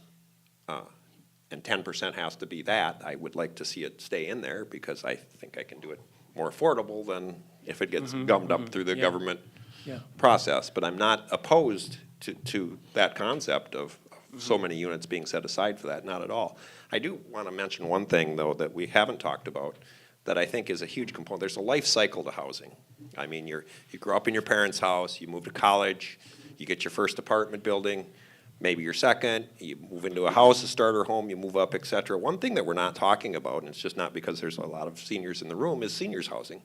and 10% has to be that. I would like to see it stay in there because I think I can do it more affordable than if it gets gummed up through the government process. But I'm not opposed to that concept of so many units being set aside for that, not at all. I do want to mention one thing, though, that we haven't talked about that I think is a huge component. There's a life cycle to housing. I mean, you grow up in your parents' house, you move to college, you get your first apartment building, maybe your second, you move into a house, a starter home, you move up, et cetera. One thing that we're not talking about, and it's just not because there's a lot of seniors in the room, is seniors housing.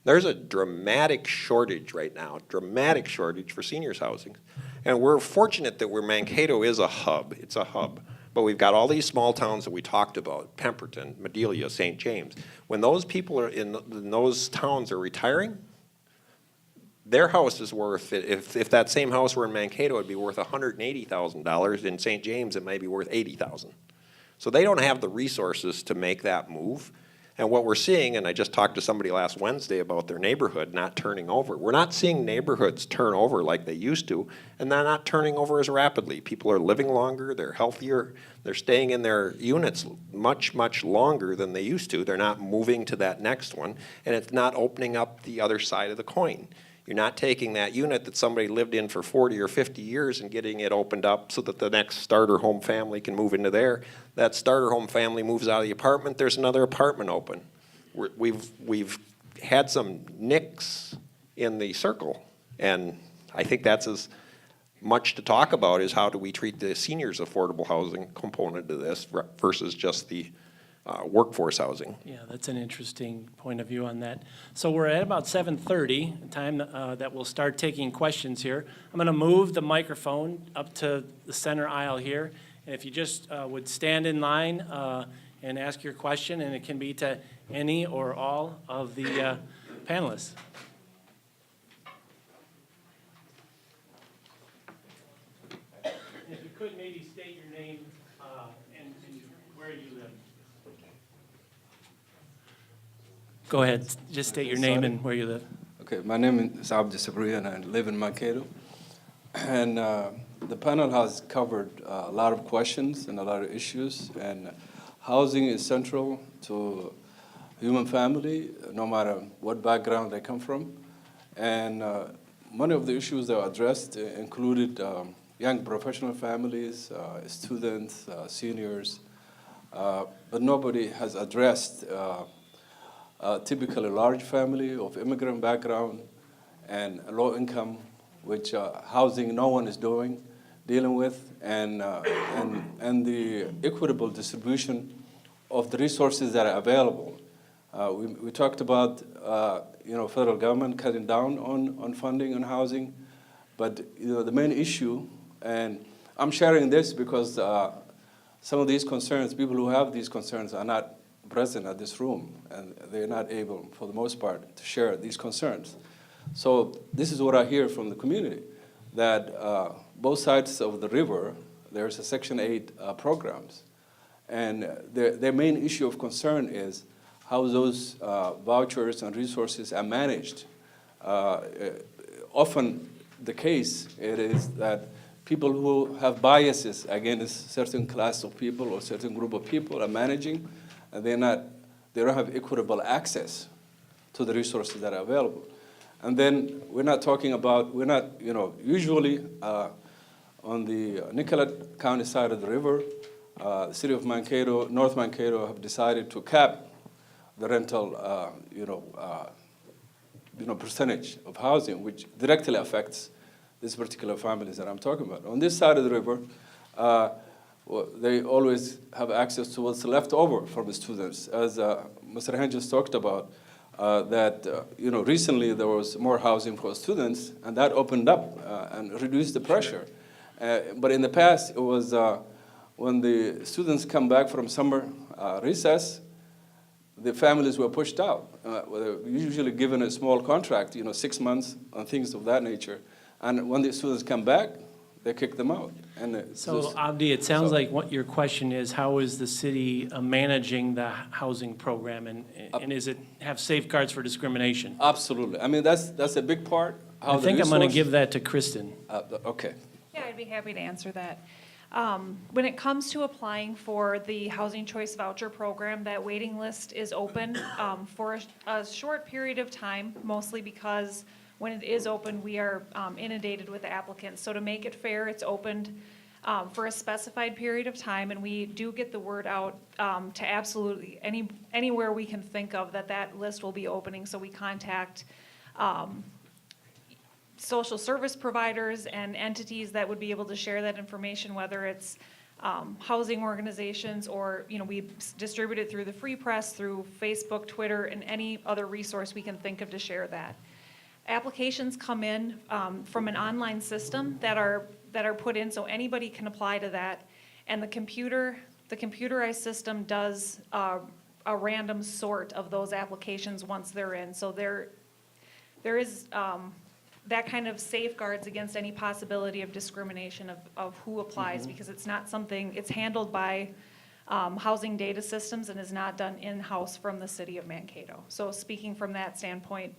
There's a dramatic shortage right now, dramatic shortage for seniors housing. And we're fortunate that Mankato is a hub. It's a hub. But we've got all these small towns that we talked about, Pemberton, Madelia, St. James. When those people are in those towns are retiring, their house is worth, if that same house were in Mankato, it'd be worth $180,000. In St. James, it might be worth $80,000. So they don't have the resources to make that move. And what we're seeing, and I just talked to somebody last Wednesday about their neighborhood not turning over. We're not seeing neighborhoods turn over like they used to, and they're not turning over as rapidly. People are living longer, they're healthier, they're staying in their units much, much longer than they used to. They're not moving to that next one, and it's not opening up the other side of the coin. You're not taking that unit that somebody lived in for 40 or 50 years and getting it opened up so that the next starter home family can move into there. That starter home family moves out of the apartment, there's another apartment open. We've had some nicks in the circle, and I think that's as much to talk about is how do we treat the seniors' affordable housing component of this versus just the workforce housing. Yeah, that's an interesting point of view on that. So we're at about 7:30, time that we'll start taking questions here. I'm going to move the microphone up to the center aisle here. And if you just would stand in line and ask your question, and it can be to any or all of the panelists. If you could maybe state your name and where you live. Go ahead, just state your name and where you live. Okay, my name is Abdi Sabri and I live in Mankato. And the panel has covered a lot of questions and a lot of issues, and housing is central to human family, no matter what background they come from. And many of the issues that were addressed included young professional families, students, seniors, but nobody has addressed typically large family of immigrant background and low income, which housing no one is dealing with, and the equitable distribution of the resources that are available. We talked about federal government cutting down on funding on housing, but the main issue, and I'm sharing this because some of these concerns, people who have these concerns are not present at this room, and they're not able, for the most part, to share these concerns. So this is what I hear from the community, that both sides of the river, there's a Section 8 programs. And their main issue of concern is how those vouchers and resources are managed. Often the case it is that people who have biases against certain class of people or certain group of people are managing, and they don't have equitable access to the resources that are available. And then we're not, usually on the Nicollet County side of the river, the city of Mankato, North Mankato have decided to cap the rental, percentage of housing, which directly affects these particular families that I'm talking about. On this side of the river, they always have access to what's left over from the students. As Mr. Hentges talked about, recently there was more housing for students, and that opened up and reduced the pressure. But in the past, it was when the students come back from summer recess, the families were pushed out. Were usually given a small contract, 6 months, and things of that nature. And when the students come back, they kick them out. And So Abdi, it sounds like what your question is, how is the city managing the housing program, and is it have safeguards for discrimination? Absolutely. I mean, that's a big part. I think I'm gonna give that to Kristin. Okay. Yeah, I'd be happy to answer that. When it comes to applying for the Housing Choice Voucher Program, that waiting list is open for a short period of time, mostly because when it is open, we are inundated with applicants. So to make it fair, it's opened for a specified period of time, and we do get the word out to absolutely anywhere we can think of that list will be opening. So we contact social service providers and entities that would be able to share that information, whether it's housing organizations or, we distribute it through the Free Press, through Facebook, Twitter, and any other resource we can think of to share that. Applications come in from an online system that are put in, so anybody can apply to that. And the computerized system does a random sort of those applications once they're in. So there is that kind of safeguards against any possibility of discrimination of who applies, because it's not something, it's handled by housing data systems and is not done in-house from the city of Mankato. So speaking from that standpoint,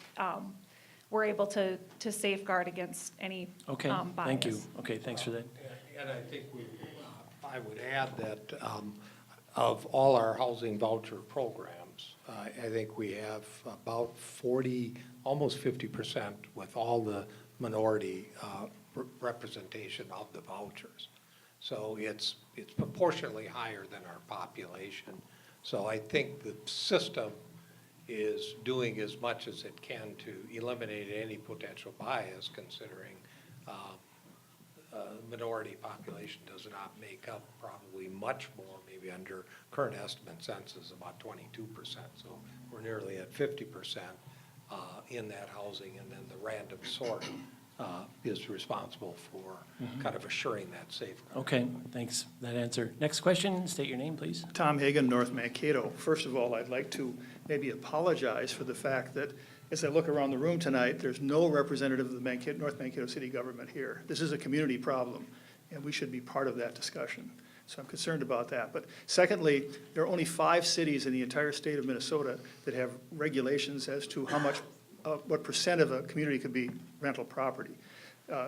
we're able to safeguard against any Okay, bias. thank you. Okay, thanks for that. And I think I would add that of all our housing voucher programs, I think we have about 40, almost 50% with all the minority representation of the vouchers. So it's proportionally higher than our population. So I think the system is doing as much as it can to eliminate any potential bias, considering minority population does not make up probably much more, maybe under current estimate census about 22%. So we're nearly at 50% in that housing, and then the random sort is responsible for kind of assuring that safeguard. Okay, thanks for that answer. Next question, state your name, please. Tom Hagan, North Mankato. First of all, I'd like to maybe apologize for the fact that as I look around the room tonight, there's no representative of the North Mankato city government here. This is a community problem, and we should be part of that discussion. So I'm concerned about that. But secondly, there are only 5 cities in the entire state of Minnesota that have regulations as to how much, what percent of a community could be rental property.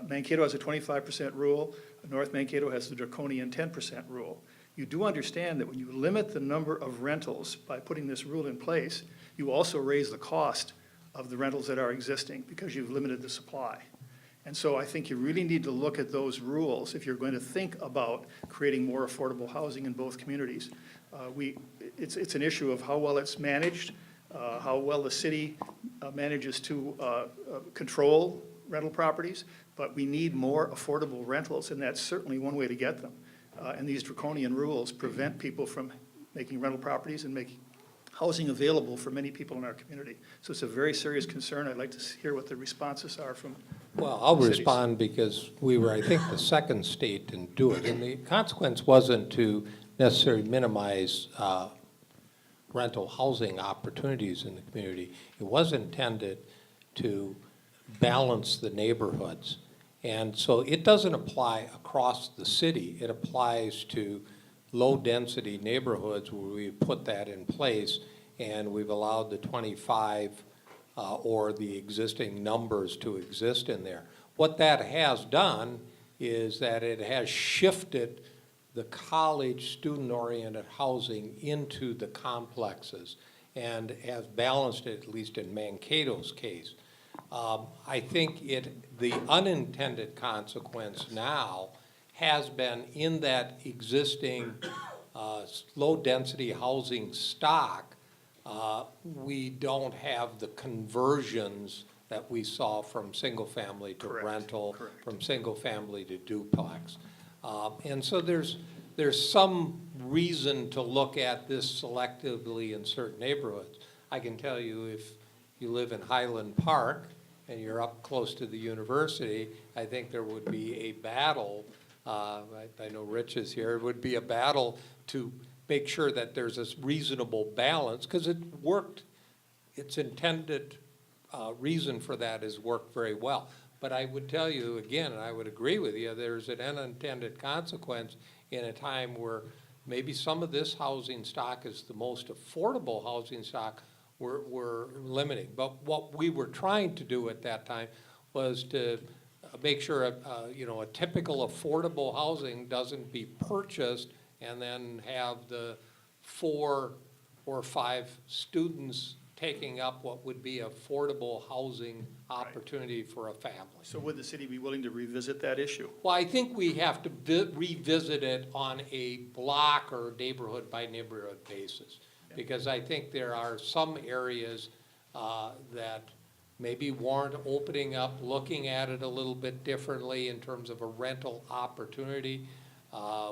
Mankato has a 25% rule. North Mankato has the draconian 10% rule. You do understand that when you limit the number of rentals by putting this rule in place, you also raise the cost of the rentals that are existing because you've limited the supply. And so I think you really need to look at those rules if you're going to think about creating more affordable housing in both communities. It's an issue of how well it's managed, how well the city manages to control rental properties, but we need more affordable rentals, and that's certainly one way to get them. And these draconian rules prevent people from making rental properties and making housing available for many people in our community. So it's a very serious concern. I'd like to hear what the responses are from Well, I'll cities. respond because we were, I think, the second state to do it. And the consequence wasn't to necessarily minimize rental housing opportunities in the community. It was intended to balance the neighborhoods. And so it doesn't apply across the city. It applies to low-density neighborhoods where we put that in place, and we've allowed the 25 or the existing numbers to exist in there. What that has done is that it has shifted the college student-oriented housing into the complexes and has balanced it, at least in Mankato's case. I think the unintended consequence now has been in that existing low-density housing stock, we don't have the conversions that we saw from single-family to Correct, rental, correct. from single-family to duplex. And so there's some reason to look at this selectively in certain neighborhoods. I can tell you, if you live in Highland Park and you're up close to the university, I think there would be a battle, I know Rich is here, it would be a battle to make sure that there's a reasonable balance, because it worked, its intended reason for that has worked very well. But I would tell you again, and I would agree with you, there's an unintended consequence in a time where maybe some of this housing stock is the most affordable housing stock we're limiting. But what we were trying to do at that time was to make sure a typical affordable housing doesn't be purchased and then have the 4 or 5 students taking up what would be affordable housing opportunity for a family. So would the city be willing to revisit that issue? Well, I think we have to revisit it on a block or neighborhood by neighborhood basis. Because I think there are some areas that maybe warrant opening up, looking at it a little bit differently in terms of a rental opportunity.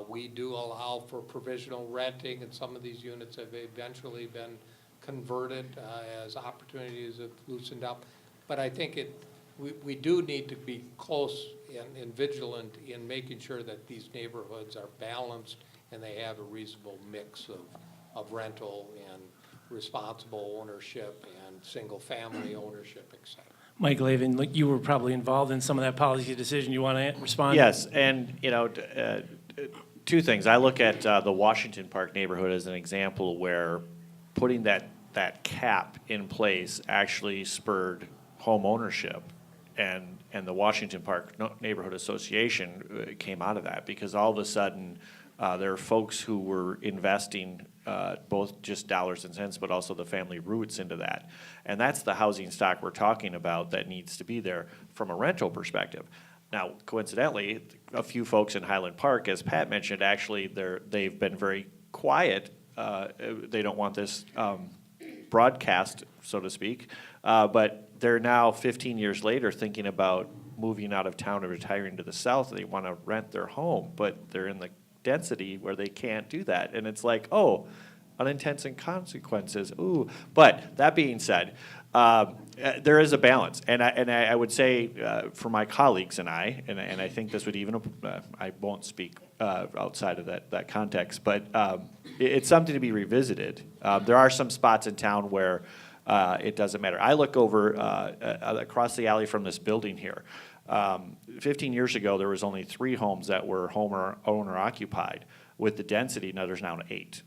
We do allow for provisional renting, and some of these units have eventually been converted as opportunities have loosened up. But I think we do need to be close and vigilant in making sure that these neighborhoods are balanced and they have a reasonable mix of rental and responsible ownership and single-family ownership, et cetera. Mike Laven, like, you were probably involved in some of that policy decision. You want to respond? Yes, and, two things. I look at the Washington Park neighborhood as an example where putting that cap in place actually spurred home ownership. And the Washington Park Neighborhood Association came out of that because all of a sudden there are folks who were investing both just dollars and cents, but also the family roots into that. And that's the housing stock we're talking about that needs to be there from a rental perspective. Now, coincidentally, a few folks in Highland Park, as Pat mentioned, actually they've been very quiet. They don't want this broadcast, so to speak, but they're now 15 years later thinking about moving out of town and retiring to the south. They want to rent their home, but they're in the density where they can't do that. And it's like, oh, unintended consequences, ooh. But that being said, there is a balance. And I would say for my colleagues and I think this would even, I won't speak outside of that context, but it's something to be revisited. There are some spots in town where it doesn't matter. I look over across the alley from this building here. 15 years ago, there was only 3 homes that were owner occupied. With the density, now there's now 8.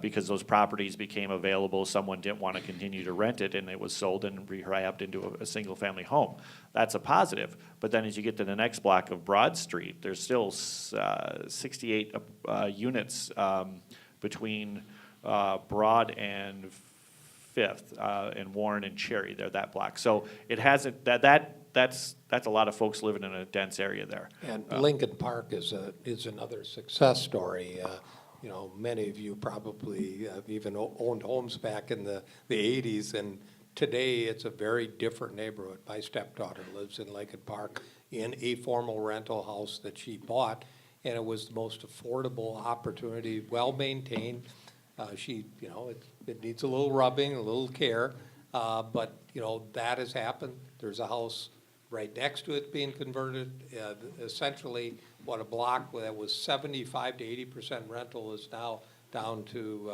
Because those properties became available, someone didn't want to continue to rent it, and it was sold and rehabbed into a single-family home. That's a positive. But then as you get to the next block of Broad Street, there's still 68 units between Broad and 5th, and Warren and Cherry. They're that block. So it hasn't that's a lot of folks living in a dense area there. And Lincoln Park is another success story. Many of you probably have even owned homes back in the 80s, and today it's a very different neighborhood. My stepdaughter lives in Lincoln Park in a formal rental house that she bought, and it was the most affordable opportunity, well-maintained. It needs a little rubbing, a little care, but, that has happened. There's a house right next to it being converted. Essentially, what a block that was 75 to 80% rental is now down to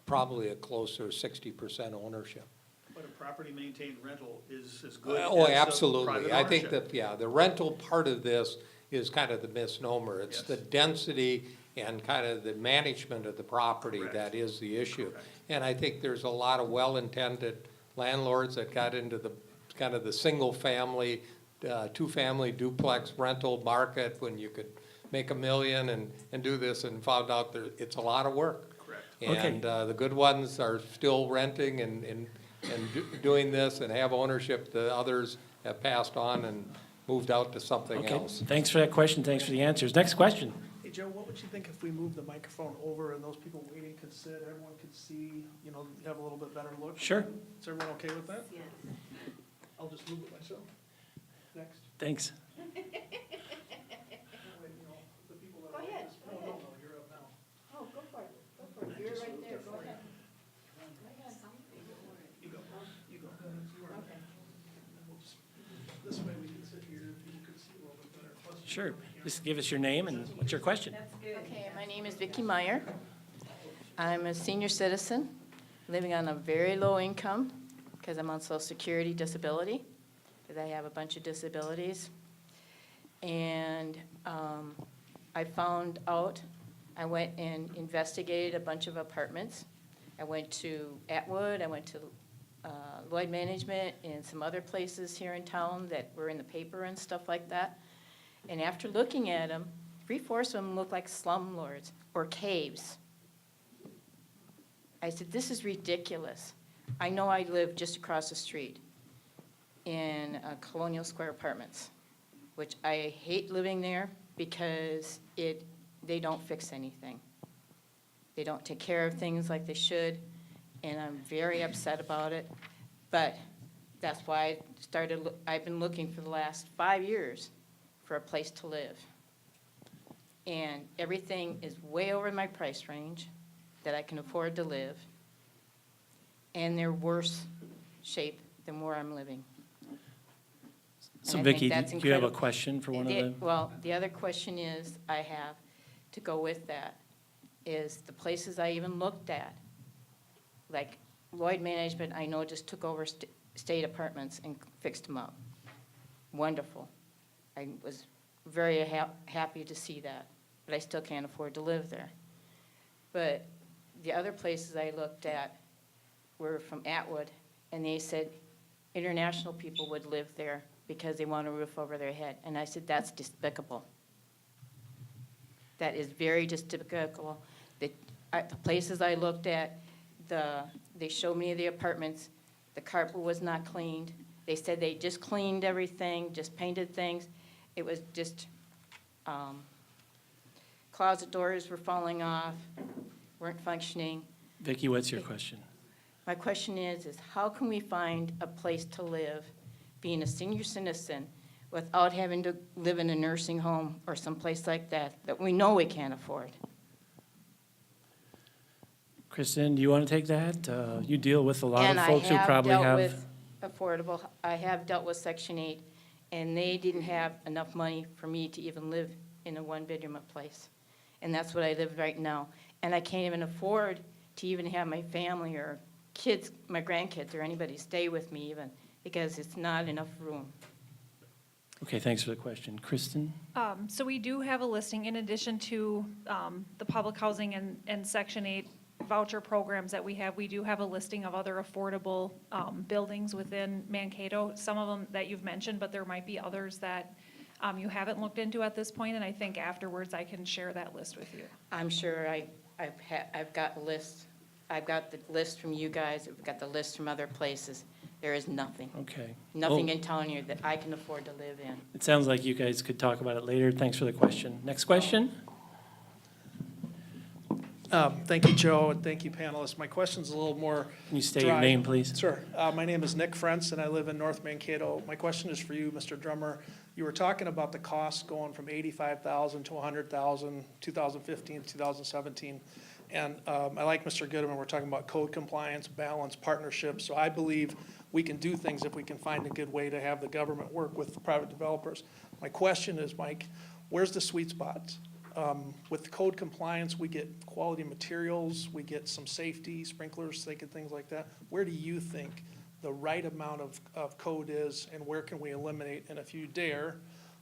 probably a closer 60% ownership. But a property maintained rental is as good as Oh, a absolutely. private I think ownership. that, yeah, the rental part of this is kind of the misnomer. It's Yes. the density and kind of the management of the property Correct. that is the issue. Correct. And I think there's a lot of well-intended landlords that got into the, kind of the single-family, two-family duplex rental market when you could make $1 million and do this, and found out that it's a lot of work. Correct. And the good ones are still renting and doing this and have ownership. The others have passed on and moved out to something Okay, else. thanks for that question, thanks for the answers. Next question. Hey, Joe, what would you think if we moved the microphone over and those people waiting could sit, everyone could see, you know, have a little bit better look? Sure. Is everyone okay with that? Yes. I'll just move it myself. Next. Thanks. That way, you know, the people that Go are- ahead, go No, ahead. no, you're up now. Oh, go for it, go for it. You're right there, go ahead. You go, you go. You are. Okay. We'll just- This way we can sit here, people can see a little bit better. Plus, Sure. Just give us your name and what's your question? Okay, my name is Vicki Meyer. I'm a senior citizen, living on a very low income, because I'm on Social Security disability, because I have a bunch of disabilities. And I found out, I went and investigated a bunch of apartments. I went to Atwood, I went to Lloyd Management, and some other places here in town that were in the paper and stuff like that. And after looking at them, 3/4 of them look like slumlords or caves. I said, this is ridiculous. I know I live just across the street in Colonial Square Apartments, which I hate living there because they don't fix anything. They don't take care of things like they should, and I'm very upset about it. But that's why I've been looking for the last 5 years for a place to live. And everything is way over my price range that I can afford to live. And they're worse shape than where I'm living. So And I think Vicki, that's do you have a incredible. question for one of them? Well, the other question is, I have to go with that, is the places I even looked at, like Lloyd Management, I know just took over state apartments and fixed them up. Wonderful. I was very happy to see that, but I still can't afford to live there. But the other places I looked at were from Atwood, and they said international people would live there because they want a roof over their head. And I said, that's despicable. That is very despicable. The places I looked at, they showed me the apartments, the carpet was not cleaned. They said they just cleaned everything, just painted things. It was just, closet doors were falling off, weren't functioning. Vicki, what's your question? My question is how can we find a place to live, being a senior citizen, without having to live in a nursing home or someplace like that, that we know we can't afford? Kristen, do you want to take that? You deal with a lot of And folks who probably I have have. dealt with affordable, I have dealt with Section 8, and they didn't have enough money for me to even live in a one-bedroom place. And that's what I live right now. And I can't even afford to even have my family or kids, my grandkids or anybody stay with me even, because it's not enough room. Okay, thanks for the question. Kristen? So we do have a listing, in addition to the public housing and Section 8 voucher programs that we have, we do have a listing of other affordable buildings within Mankato, some of them that you've mentioned, but there might be others that you haven't looked into at this point, and I think afterwards I can share that list with you. I'm sure I've got lists. I've got the list from you guys, I've got the list from other places. There is nothing. Okay. Nothing Well, in town here that I can afford to live in. it sounds like you guys could talk about it later. Thanks for the question. Next question? Thank you, Joe, and thank you, panelists. My question's a little more Can you state your dry. name, please? Sure. My name is Nick Frentz, and I live in North Mankato. My question is for you, Mr. Drummer. You were talking about the costs going from $85,000 to $100,000, 2015 to 2017. And I like Mr. Goodman, we're talking about code compliance, balance, partnership. So I believe we can do things if we can find a good way to have the government work with the private developers. My question is, Mike, where's the sweet spot? With code compliance, we get quality materials, we get some safety, sprinklers, things like that. Where do you think the right amount of code is, and where can we eliminate? And if you dare,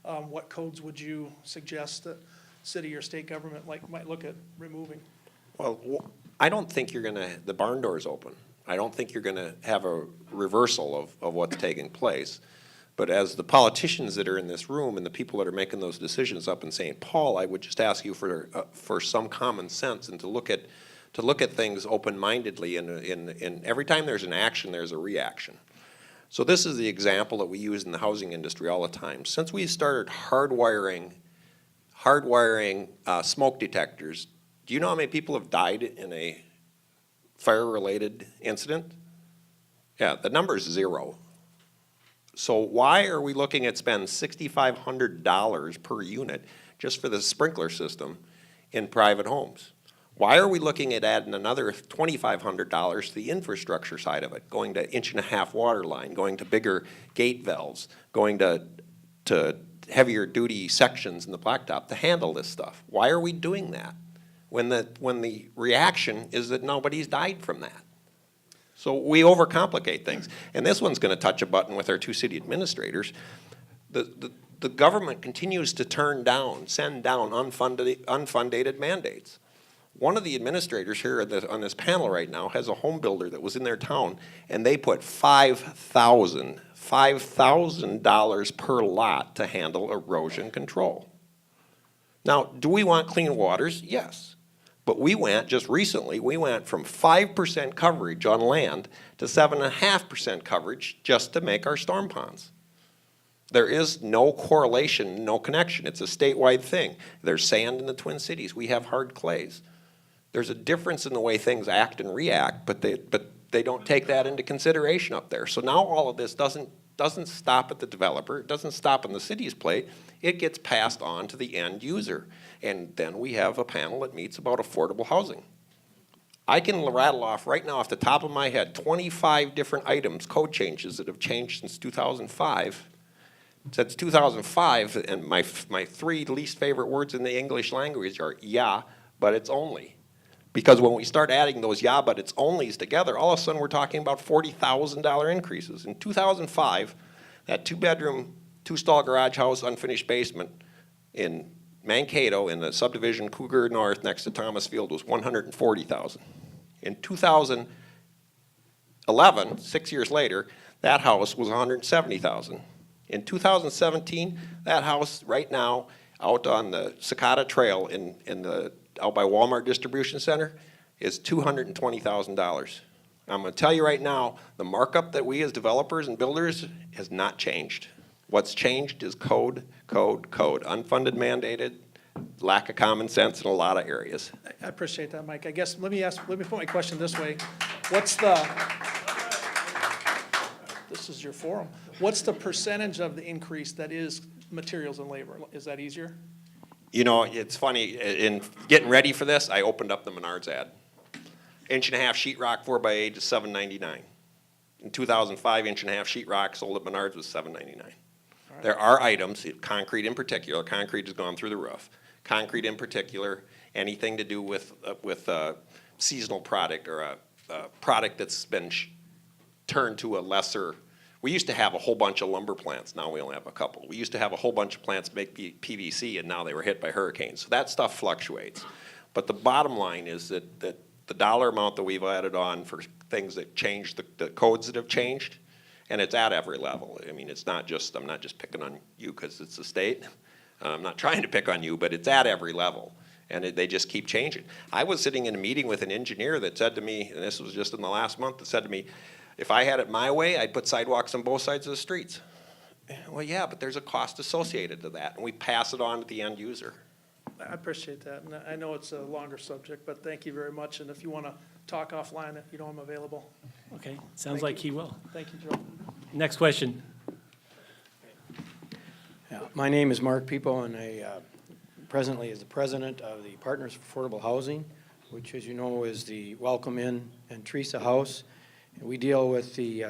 what codes would you suggest that city or state government might look at removing? Well, I don't think you're gonna, the barn door's open. I don't think you're gonna have a reversal of what's taking place. But as the politicians that are in this room and the people that are making those decisions up in St. Paul, I would just ask you for some common sense and to look at things open-mindedly. And every time there's an action, there's a reaction. So this is the example that we use in the housing industry all the time. Since we started hardwiring smoke detectors, do you know how many people have died in a fire-related incident? Yeah, the number is 0. So why are we looking at spend $6,500 per unit just for the sprinkler system in private homes? Why are we looking at adding another $2,500 to the infrastructure side of it, going to 1.5-inch water line, going to bigger gate valves, going to heavier duty sections in the blacktop to handle this stuff? Why are we doing that when the reaction is that nobody's died from that? So we overcomplicate things. And this one's going to touch a button with our 2 city administrators. The government continues to send down unfunded mandates. One of the administrators here on this panel right now has a home builder that was in their town, and they put $5,000 per lot to handle erosion control. Now, do we want clean waters? Yes. But just recently, we went from 5% coverage on land to 7.5% coverage just to make our storm ponds. There is no correlation, no connection. It's a statewide thing. There's sand in the Twin Cities. We have hard clays. There's a difference in the way things act and react, but they don't take that into consideration up there. So now all of this doesn't stop at the developer. It doesn't stop on the city's plate. It gets passed on to the end user. And then we have a panel that meets about affordable housing. I can rattle off right now off the top of my head 25 different items, code changes that have changed since 2005. Since 2005, and my 3 least favorite words in the English language are yeah, but it's only. Because when we start adding those yeah, but it's onlys together, all of a sudden we're talking about $40,000 increases. In 2005, that 2-bedroom, 2-stall garage house, unfinished basement in Mankato in the subdivision Cougar North next to Thomas Field was $140,000. In 2011, 6 years later, that house was $170,000. In 2017, that house right now out on the Cicada Trail out by Walmart Distribution Center is $220,000. I'm going to tell you right now, the markup that we as developers and builders has not changed. What's changed is code, unfunded mandated, lack of common sense in a lot of areas. I appreciate that, Mike. I guess, let me put my question this way. This is your forum. What's the percentage of the increase that is materials and labor? Is that easier? You know, it's funny, in getting ready for this, I opened up the Menards ad. 1.5-inch sheetrock 4x8 is $7.99. In 2005, 1.5-inch sheetrock sold at Menards was $7.99. Right. There are items, concrete in particular, concrete has gone through the roof. Concrete in particular, anything to do with a seasonal product or a product that's been turned to a lesser. We used to have a whole bunch of lumber plants, now we only have a couple. We used to have a whole bunch of plants make PVC, and now they were hit by hurricanes. So that stuff fluctuates. But the bottom line is that the dollar amount that we've added on for things that change, the codes that have changed, and it's at every level. I mean, I'm not just picking on you because it's the state. I'm not trying to pick on you, but it's at every level. And they just keep changing. I was sitting in a meeting with an engineer that said to me, and this was just in the last month, that said to me, if I had it my way, I'd put sidewalks on both sides of the streets. Well, yeah, but there's a cost associated to that, and we pass it on to the end user. I appreciate that, and I know it's a longer subject, but thank you very much, and if you want to talk offline, you know I'm available. Okay, sounds like he will. Thank you, Joe. Next question. Yeah, my name is Mark People, and I presently is the president of the Partners for Affordable Housing, which, as you know, is the Welcome Inn and Teresa House. And we deal with the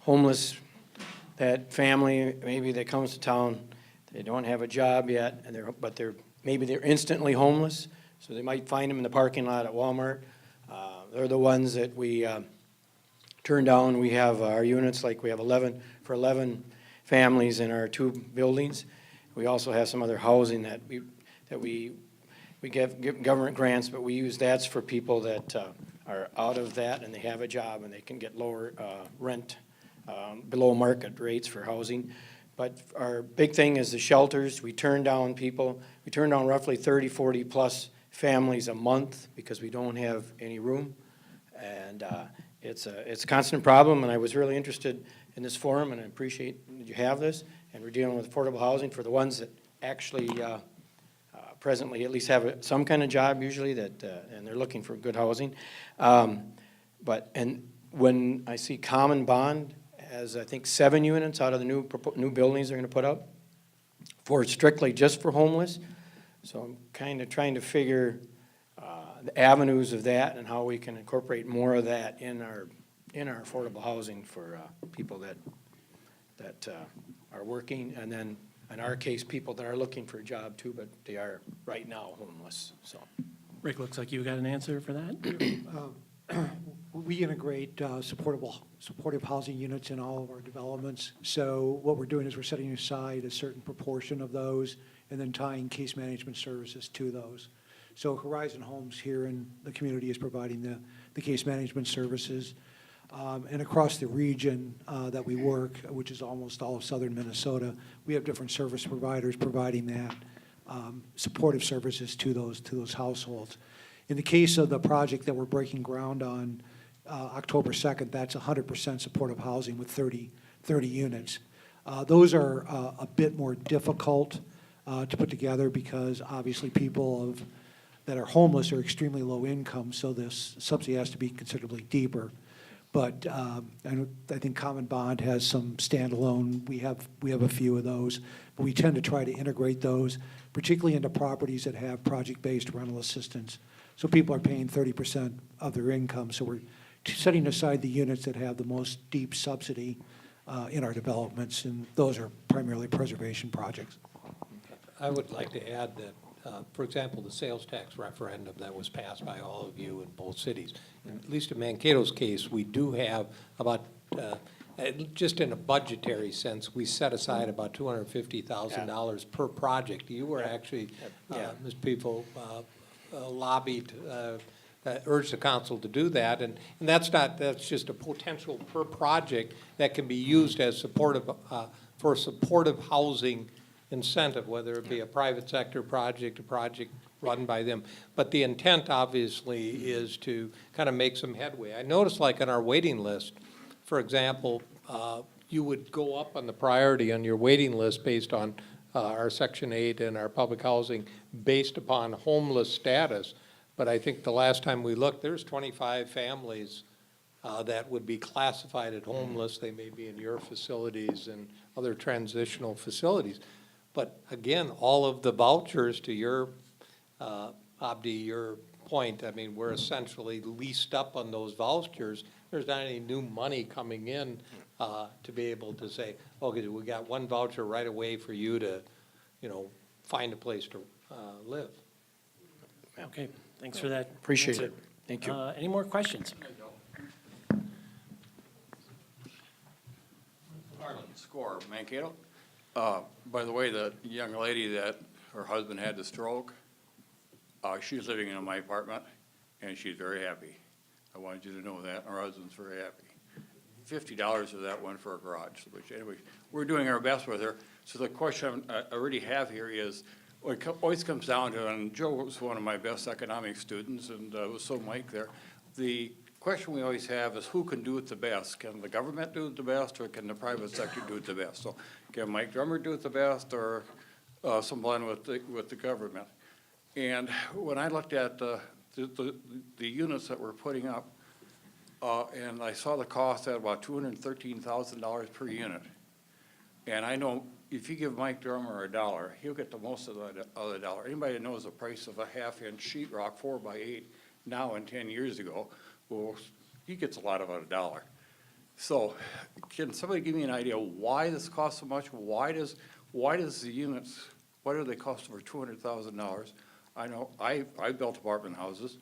homeless, that family, maybe that comes to town, they don't have a job yet, but maybe they're instantly homeless, so they might find them in the parking lot at Walmart. They're the ones that we turn down. We have our units, like we have 11, for 11 families in our 2 buildings. We also have some other housing that we give government grants, but we use that's for people that are out of that and they have a job and they can get lower rent, below market rates for housing. But our big thing is the shelters. We turn down people. We turn down roughly 30, 40 plus families a month because we don't have any room. And it's a constant problem, and I was really interested in this forum, and I appreciate that you have this. And we're dealing with affordable housing for the ones that actually presently at least have some kind of job usually, that and they're looking for good housing. And when I see Common Bond has, I think, 7 units out of the new buildings they're going to put up for strictly just for homeless. So I'm kind of trying to figure the avenues of that and how we can incorporate more of that in our affordable housing for people that are working, and then in our case, people that are looking for a job too, but they are right now homeless. So, Rick, looks like you got an answer for that. We integrate supportive housing units in all of our developments. So what we're doing is we're setting aside a certain proportion of those and then tying case management services to those. So Horizon Homes here in the community is providing the case management services. And across the region that we work, which is almost all of southern Minnesota, we have different service providers providing that supportive services to those households. In the case of the project that we're breaking ground on October 2nd, that's 100% supportive housing with 30 units. Those are a bit more difficult to put together because obviously people that are homeless are extremely low income, so this subsidy has to be considerably deeper. But I think Common Bond has some standalone. We have a few of those, but we tend to try to integrate those, particularly into properties that have project-based rental assistance. So people are paying 30% of their income. So we're setting aside the units that have the most deep subsidy in our developments, and those are primarily preservation projects. I would like to add that, for example, the sales tax referendum that was passed by all of you in both cities, at least in Mankato's case, we do have about, just in a budgetary sense, we set aside about $250,000 per project. You were actually, Ms. People, lobbied, urged the council to do that, and that's just a potential per project that can be used as supportive, for supportive housing incentive, whether it be a private sector project, a project run by them. But the intent, obviously, is to kind of make some headway. I noticed, like on our waiting list, for example, you would go up on the priority on your waiting list based on our Section 8 and our public housing based upon homeless status. But I think the last time we looked, there's 25 families that would be classified as homeless. They may be in your facilities and other transitional facilities. But again, all of the vouchers, to your, Abdi, your point, I mean, we're essentially leased up on those vouchers. There's not any new money coming in to be able to say, okay, we got one voucher right away for you to, find a place to live. Okay, thanks for that. appreciate answer. it. Thank you. Any more questions? Harlan Score, Mankato. By the way, the young lady that her husband had the stroke, she's living in my apartment, and she's very happy. I wanted you to know that. Her husband's very happy. $50 of that went for a garage, which anyway, we're doing our best with her. So the question I already have here is, what it always comes down to, and Joe was one of my best economics students, and so Mike there, the question we always have is who can do it the best? Can the government do it the best, or can the private sector do it the best? So can Mike Drummer do it the best, or someone with the government? And when I looked at the units that we're putting up, and I saw the cost at about $213,000 per unit. And I know if you give Mike Drummer $1, he'll get the most of the dollar. Anybody that knows the price of a half-inch sheetrock 4x8 now and 10 years ago, well, he gets a lot of $1. So can somebody give me an idea why this costs so much? Why does the units, why do they cost over $200,000? I know I built apartment houses,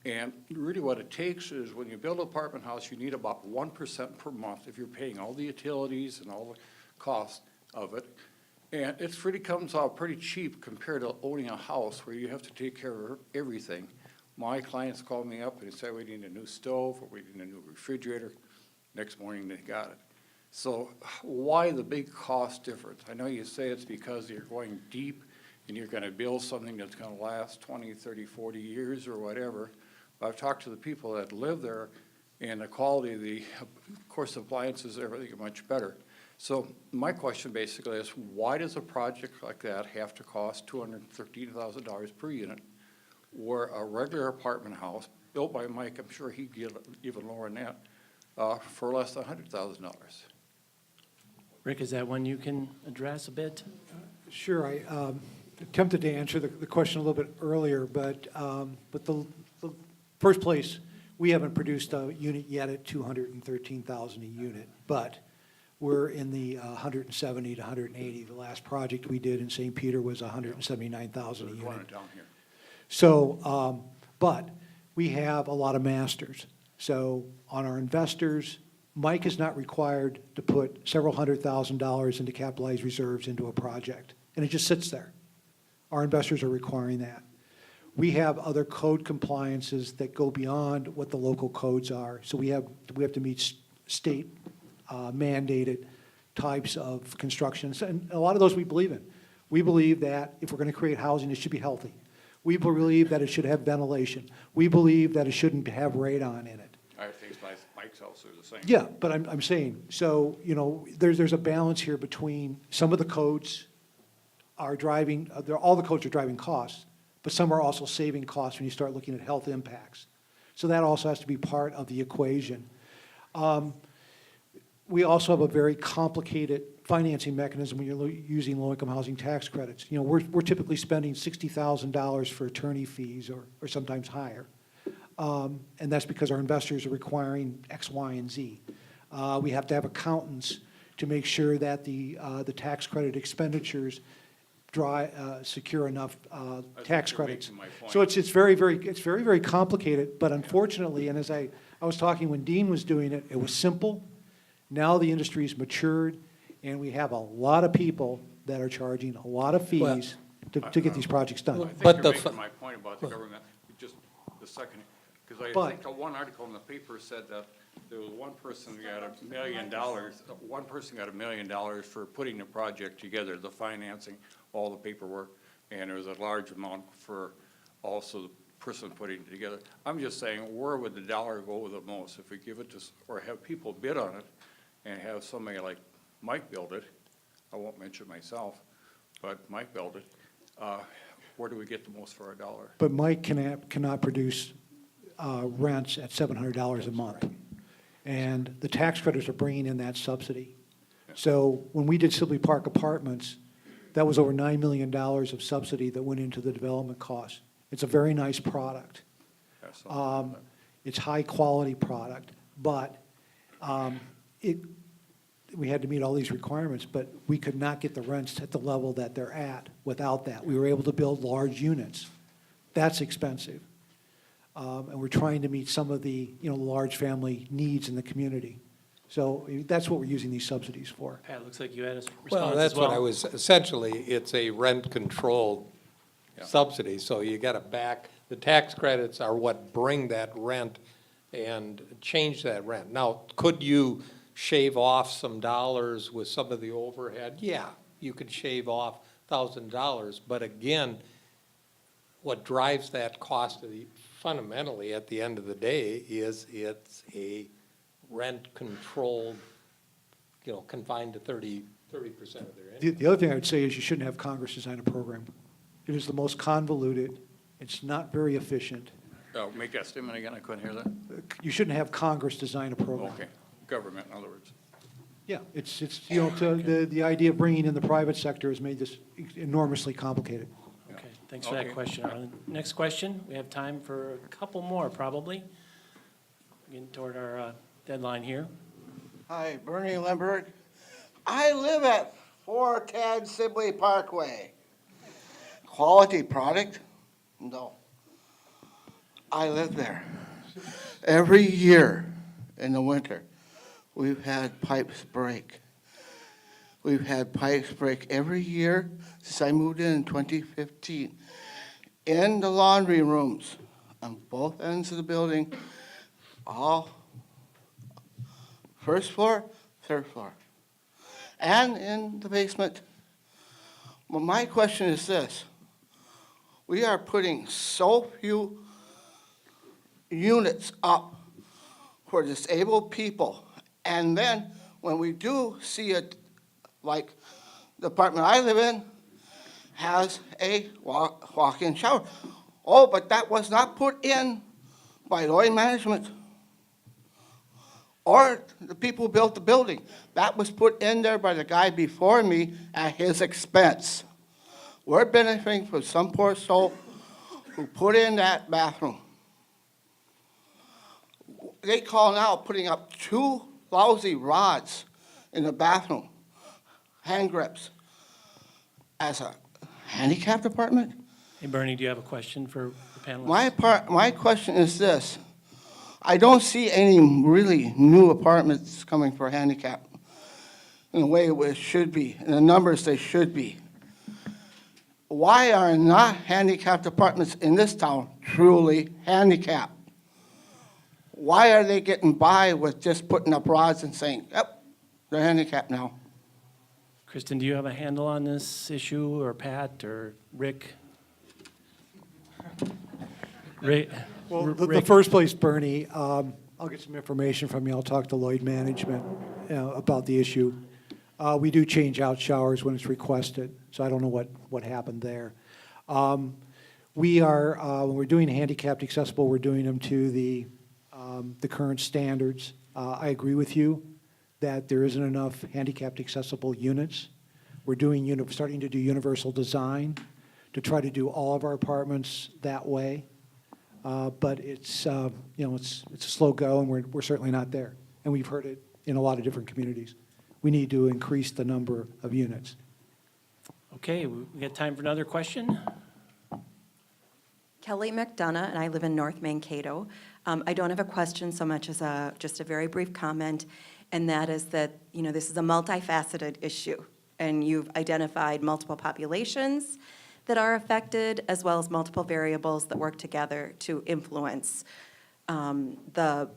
And really what it takes is when you build an apartment house, you need about 1% per month if you're paying all the utilities and all the costs of it. And it really comes out pretty cheap compared to owning a house where you have to take care of everything. My clients call me up and say, we need a new stove, or we need a new refrigerator. Next morning, they got it. So why the big cost difference? I know you say it's because you're going deep and you're gonna build something that's gonna last 20, 30, 40 years or whatever. But I've talked to the people that live there, and the quality of the, of course, appliances, everything are much better. So my question basically is, why does a project like that have to cost $213,000 per unit, where a regular apartment house built by Mike, I'm sure he'd get even lower than that, for less than $100,000? Rick, is that one you can address a bit? Sure, I attempted to answer the question a little bit earlier, but the first place, we haven't produced a unit yet at $213,000 a unit, but we're in the 170 to 180. The last project we did in St. Peter was 179,000 a unit. Down here. So, but we have a lot of masters. So on our investors, Mike is not required to put several $100,000 into capitalized reserves into a project, and it just sits there. Our investors are requiring that. We have other code compliances that go beyond what the local codes are. So we have to meet state mandated types of constructions, and a lot of those we believe in. We believe that if we're going to create housing, it should be healthy. We believe that it should have ventilation. We believe that it shouldn't have radon in it. I think Mike's house are the same. Yeah, but I'm saying, so, you know, there's a balance here between some of the codes are driving, all the codes are driving costs, but some are also saving costs when you start looking at health impacts. So that also has to be part of the equation. We also have a very complicated financing mechanism when you're using low-income housing tax credits. You know, we're typically spending $60,000 for attorney fees or sometimes higher. And that's because our investors are requiring X, Y, and Z. We have to have accountants to make sure that the tax credit expenditures secure enough tax credits. So it's very complicated, but unfortunately, and as I was talking when Dean was doing it, it was simple. Now the industry's matured, and we have a lot of people that are charging a lot of fees to get these projects done. I think But you're the making my point about the government, just a second, because I But- think one article in the paper said that there was one person who got $1 million, one person got $1 million for putting the project together, the financing, all the paperwork, and there was a large amount for also the person putting it together. I'm just saying, where would the dollar go the most? If we give it to, or have people bid on it, and have somebody like Mike build it, I won't mention myself, but Mike built it, where do we get the most for our dollar? But Mike cannot produce rents at $700 a month. And the tax credits are bringing in that subsidy. So when we did Sibley Park Apartments, that was over $9 million of subsidy that went into the development cost. It's a very nice product. It's high-quality product, but we had to meet all these requirements, but we could not get the rents at the level that they're at without that. We were able to build large units. That's expensive. And we're trying to meet some of the, large family needs in the community. So that's what we're using these subsidies for. Pat, looks like you had a response Well, as that's well. what I was, essentially, it's a rent-controlled subsidy, so you got to back, the tax credits are what bring that rent and change that rent. Now, could you shave off some dollars with some of the overhead? Yeah, you could shave off $1,000, but again, what drives that cost fundamentally at the end of the day is it's a rent-controlled, confined to 30% of their income. The other thing I would say is you shouldn't have Congress design a program. It is the most convoluted. It's not very efficient. Make that statement again, I couldn't hear that. You shouldn't have Congress design a program. Okay, government, in other words. Yeah, the idea of bringing in the private sector has made this enormously complicated. Okay, thanks for that question, Arlen. Next question, we have time for a couple more, probably. Getting toward our deadline here. Hi, Bernie Lemberg. I live at 410 Sibley Parkway. Quality product? No. I live there. Every year in the winter, we've had pipes break. We've had pipes break every year since I moved in 2015. In the laundry rooms, on both ends of the building, all first floor, third floor, and in the basement. Well, my question is this. We are putting so few units up for disabled people. And then when we do see it, like the apartment I live in has a walk-in shower. Oh, but that was not put in by Lloyd Management or the people who built the building. That was put in there by the guy before me at his expense. We're benefiting from some poor soul who put in that bathroom. They call now putting up 2 lousy rods in the bathroom, hand grips, as a handicapped apartment. Hey, Bernie, do you have a question for the panelists? My question is this. I don't see any really new apartments coming for handicap in the way it should be, in the numbers they should be. Why are not handicapped apartments in this town truly handicapped? Why are they getting by with just putting up rods and saying, yep, they're handicapped now? Kristin, do you have a handle on this issue, or Pat, or Rick? Rick? Well, the first place, Bernie, I'll get some information from you. I'll talk to Lloyd Management about the issue. We do change out showers when it's requested, so I don't know what happened there. We are, when we're doing handicapped accessible, we're doing them to the current standards. I agree with you that there isn't enough handicapped accessible units. We're starting to do universal design to try to do all of our apartments that way. But it's it's a slow go, and we're certainly not there. And we've heard it in a lot of different communities. We need to increase the number of units. Okay, we got time for another question. Kelly McDonough, and I live in North Mankato. I don't have a question so much as just a very brief comment, and that is that, this is a multifaceted issue, and you've identified multiple populations that are affected, as well as multiple variables that work together to influence the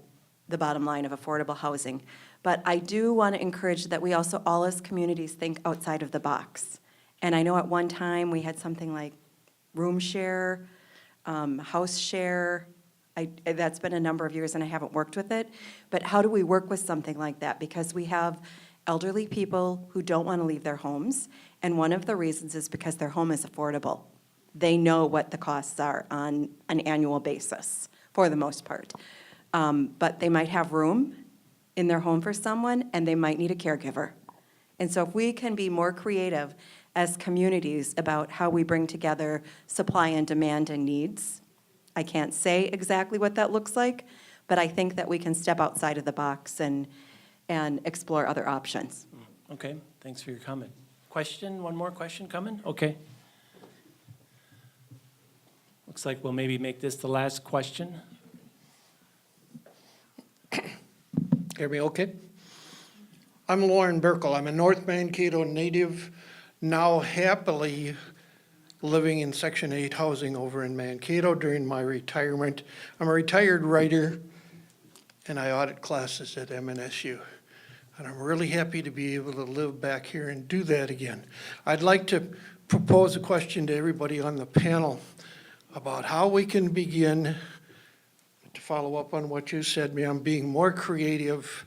bottom line of affordable housing. But I do want to encourage that we also, all as communities, think outside of the box. And I know at one time we had something like room share, house share. That's been a number of years and I haven't worked with it. But how do we work with something like that? Because we have elderly people who don't want to leave their homes. And one of the reasons is because their home is affordable. They know what the costs are on an annual basis, for the most part. But they might have room in their home for someone, and they might need a caregiver. And so if we can be more creative as communities about how we bring together supply and demand and needs, I can't say exactly what that looks like, but I think that we can step outside of the box and explore other options. Okay, thanks for your comment. Question, one more question coming? Okay. Looks like we'll maybe make this the last question. Hear me okay? I'm Lauren Burkle. I'm a North Mankato native, now happily living in Section 8 housing over in Mankato during my retirement. I'm a retired writer, and I audit classes at MNSU. And I'm really happy to be able to live back here and do that again. I'd like to propose a question to everybody on the panel about how we can begin to follow up on what you said, on being more creative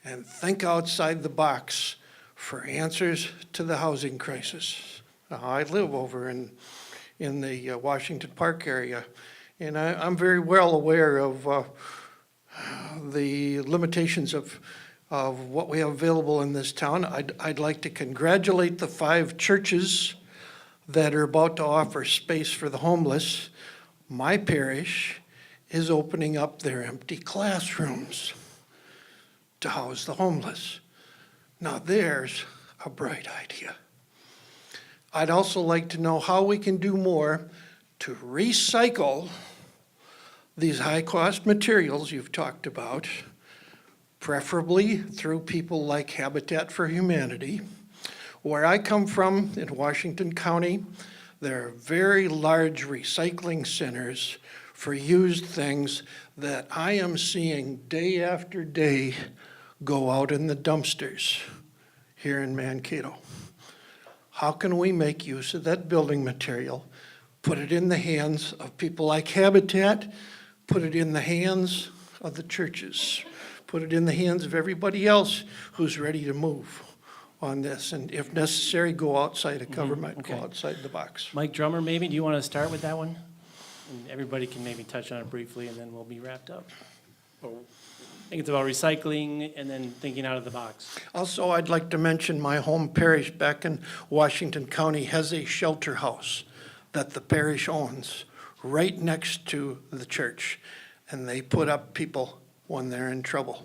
and think outside the box for answers to the housing crisis. I live over in the Washington Park area, and I'm very well aware of the limitations of what we have available in this town. I'd like to congratulate the 5 churches that are about to offer space for the homeless. My parish is opening up their empty classrooms to house the homeless. Now there's a bright idea. I'd also like to know how we can do more to recycle these high-cost materials you've talked about, preferably through people like Habitat for Humanity. Where I come from in Washington County, there are very large recycling centers for used things that I am seeing day after day go out in the dumpsters here in Mankato. How can we make use of that building material, put it in the hands of people like Habitat, put it in the hands of the churches, put it in the hands of everybody else who's ready to move on this, and if necessary, go outside of government, go okay. outside the box. Mike Drummer, maybe, do you want to start with that one? And everybody can maybe touch on it briefly, and then we'll be wrapped up. I think it's about recycling and then thinking out of the box. Also, I'd like to mention my home parish back in Washington County has a shelter house that the parish owns right next to the church, and they put up people when they're in trouble.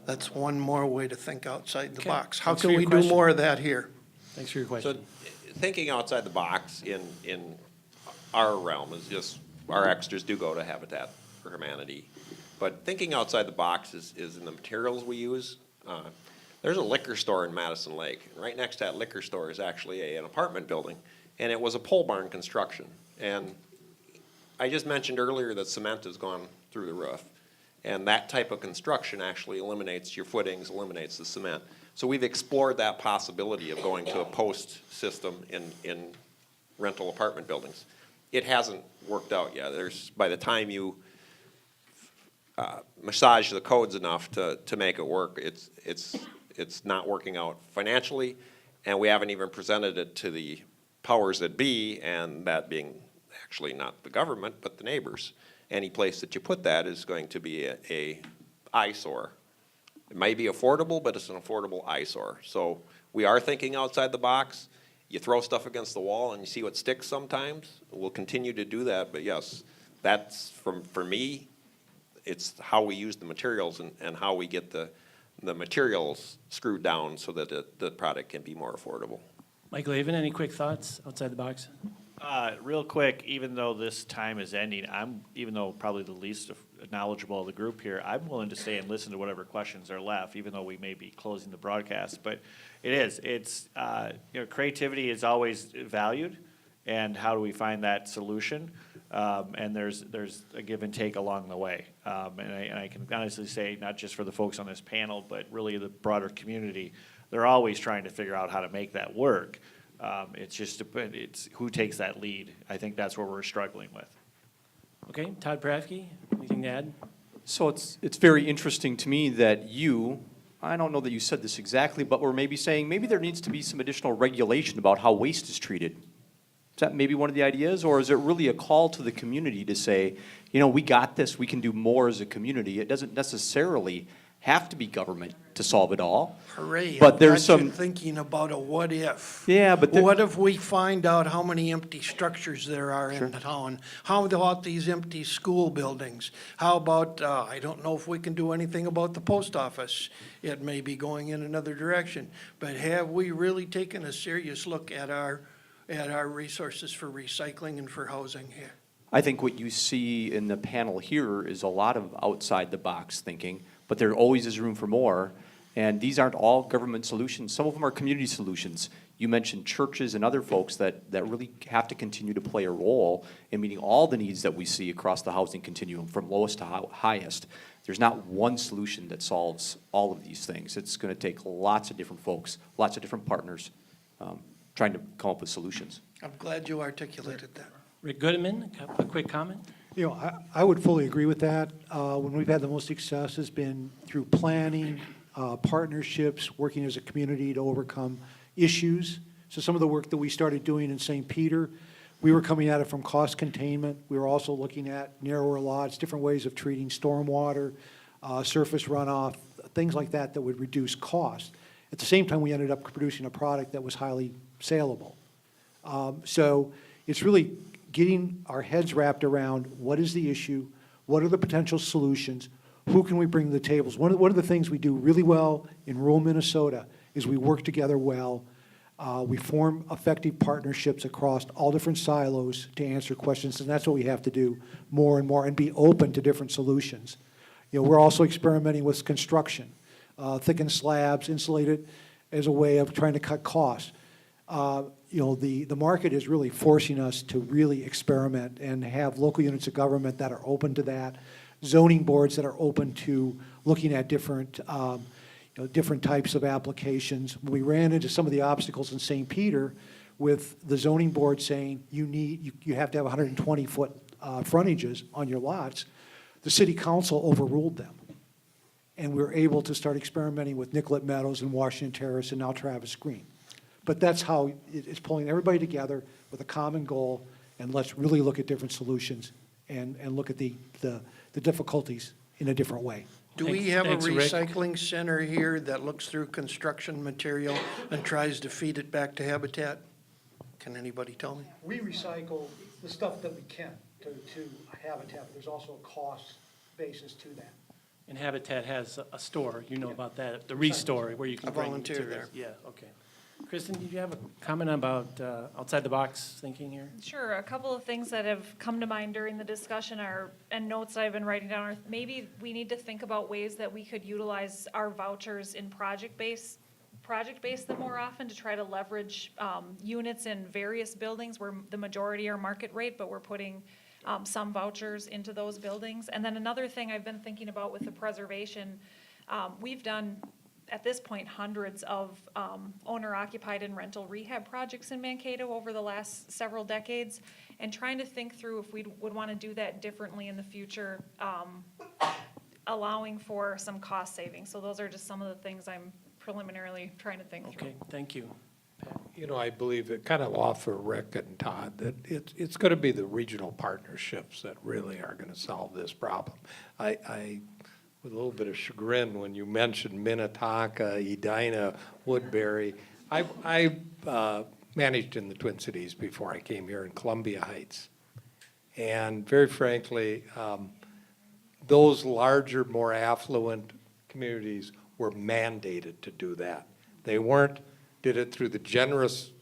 That's one more way to think outside the Okay. box. How Thanks for can your we do question. more of that here? Thanks for your So question. thinking outside the box in our realm is just, our extras do go to Habitat for Humanity. But thinking outside the box is in the materials we use. There's a liquor store in Madison Lake. Right next to that liquor store is actually an apartment building, and it was a pole barn construction. And I just mentioned earlier that cement has gone through the roof. And that type of construction actually eliminates your footings, eliminates the cement. So we've explored that possibility of going to a post system in rental apartment buildings. It hasn't worked out yet. By the time you massage the codes enough to make it work, it's not working out financially, and we haven't even presented it to the powers that be, and that being actually not the government, but the neighbors. Any place that you put that is going to be a eyesore. It might be affordable, but it's an affordable eyesore. So we are thinking outside the box. You throw stuff against the wall and you see what sticks sometimes. We'll continue to do that, but yes, that's for me, it's how we use the materials and how we get the materials screwed down so that the product can be more affordable. Mike Laven, any quick thoughts outside the box? Real quick, even though this time is ending, even though probably the least knowledgeable of the group here, I'm willing to stay and listen to whatever questions are left, even though we may be closing the broadcast. But it's creativity is always valued, and how do we find that solution? And there's a give and take along the way. And I can honestly say, not just for the folks on this panel, but really the broader community, they're always trying to figure out how to make that work. It's who takes that lead. I think that's where we're struggling with. Okay, Todd Prafke, anything to add? So it's very interesting to me that I don't know that you said this exactly, but we're maybe saying maybe there needs to be some additional regulation about how waste is treated. Is that maybe one of the ideas, or is it really a call to the community to say, we got this, we can do more as a community? It doesn't necessarily have to be government to solve it all. Hooray, But I there's got you some thinking about a what if. Yeah, but What if we find out how many empty structures there are in town? How about these empty school buildings? How about, I don't know if we can do anything about the post office. It may be going in another direction. But have we really taken a serious look at our resources for recycling and for housing here? I think what you see in the panel here is a lot of outside the box thinking, but there always is room for more. And these aren't all government solutions. Some of them are community solutions. You mentioned churches and other folks that really have to continue to play a role in meeting all the needs that we see across the housing continuum, from lowest to highest. There's not one solution that solves all of these things. It's going to take lots of different folks, lots of different partners, trying to come up with solutions. I'm glad you articulated that. Rick Goodman, a quick comment? I would fully agree with that. When we've had the most success has been through planning, partnerships, working as a community to overcome issues. So some of the work that we started doing in St. Peter, we were coming at it from cost containment. We were also looking at narrower lots, different ways of treating stormwater, surface runoff, things like that would reduce cost. At the same time, we ended up producing a product that was highly saleable. So it's really getting our heads wrapped around what is the issue, what are the potential solutions, who can we bring to the tables. One of the things we do really well in rural Minnesota is we work together well. We form effective partnerships across all different silos to answer questions, and that's what we have to do more and more, and be open to different solutions. You know, we're also experimenting with construction, thickened slabs, insulated, as a way of trying to cut costs. You know, the market is really forcing us to really experiment and have local units of government that are open to that, zoning boards that are open to looking at different, different types of applications. We ran into some of the obstacles in St. Peter with the zoning board saying you have to have 120-foot frontages on your lots. The city council overruled them. And we were able to start experimenting with Nicollet Meadows and Washington Terrace and now Travis Green. But that's how it's pulling everybody together with a common goal, and let's really look at different solutions and look at the difficulties in a different way. Do we have a Thanks, Rick. recycling center here that looks through construction material and tries to feed it back to Habitat? Can anybody tell me? We recycle the stuff that we can to Habitat, but there's also a cost basis to that. And Habitat has a store, you know about that, the Restore, where you can I bring volunteer materials. Yeah, okay. Kristen, did you have a comment about outside the box thinking here? Sure, a couple of things that have come to mind during the discussion and notes that I've been writing down are maybe we need to think about ways that we could utilize our vouchers in project-based them more often to try to leverage units in various buildings where the majority are market rate, but we're putting some vouchers into those buildings. And then another thing I've been thinking about with the preservation, we've done, at this point, hundreds of owner-occupied and rental rehab projects in Mankato over the last several decades, and trying to think through if we would want to do that differently in the future, allowing for some cost savings. So those are just some of the things I'm preliminarily trying to think through. Okay, thank you. You know, I believe it kind of offer Rick and Todd that it's going to be the regional partnerships that really are going to solve this problem. I with a little bit of chagrin when you mentioned Minnetonka, Edina, Woodbury. I managed in the Twin Cities before I came here in Columbia Heights. And very frankly, those larger, more affluent communities were mandated to do that. They did it through the generous,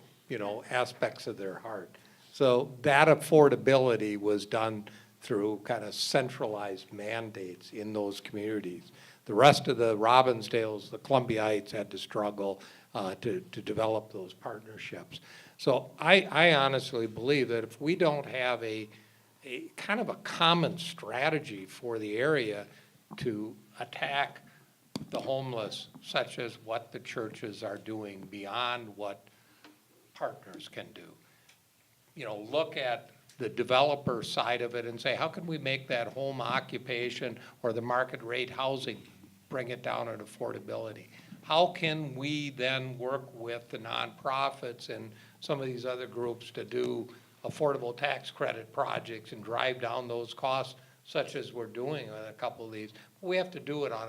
aspects of their heart. So that affordability was done through kind of centralized mandates in those communities. The rest of the Robbinsdales, the Columbia Heights had to struggle to develop those partnerships. So I honestly believe that if we don't have a kind of a common strategy for the area to attack the homeless, such as what the churches are doing beyond what partners can do. Look at the developer side of it and say, how can we make that home occupation or the market rate housing, bring it down at affordability? How can we then work with the nonprofits and some of these other groups to do affordable tax credit projects and drive down those costs, such as we're doing on a couple of these? We have to do it on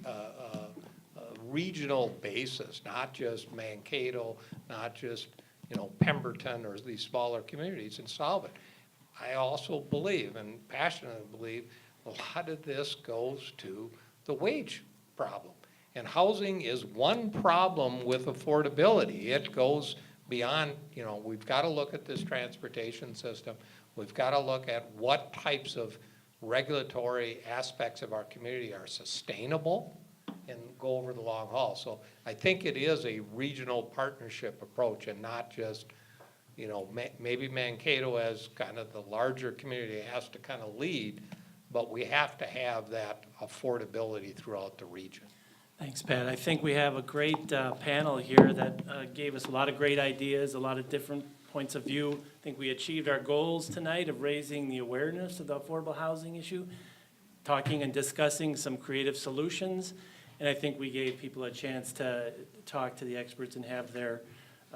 a regional basis, not just Mankato, not just Pemberton or these smaller communities, and solve it. I also believe, and passionately believe, a lot of this goes to the wage problem. And housing is one problem with affordability. It goes beyond, we've got to look at this transportation system. We've got to look at what types of regulatory aspects of our community are sustainable and go over the long haul. So I think it is a regional partnership approach and not just, maybe Mankato as kind of the larger community has to kind of lead, but we have to have that affordability throughout the region. Thanks, Pat. I think we have a great panel here that gave us a lot of great ideas, a lot of different points of view. I think we achieved our goals tonight of raising the awareness of the affordable housing issue, talking and discussing some creative solutions, and I think we gave people a chance to talk to the experts and have their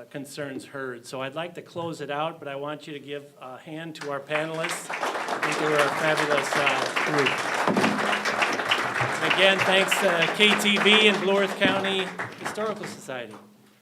concerns heard. So I'd like to close it out, but I want you to give a hand to our panelists. I think they were a fabulous group. And again, thanks to KTV and Blue Earth County Historical Society.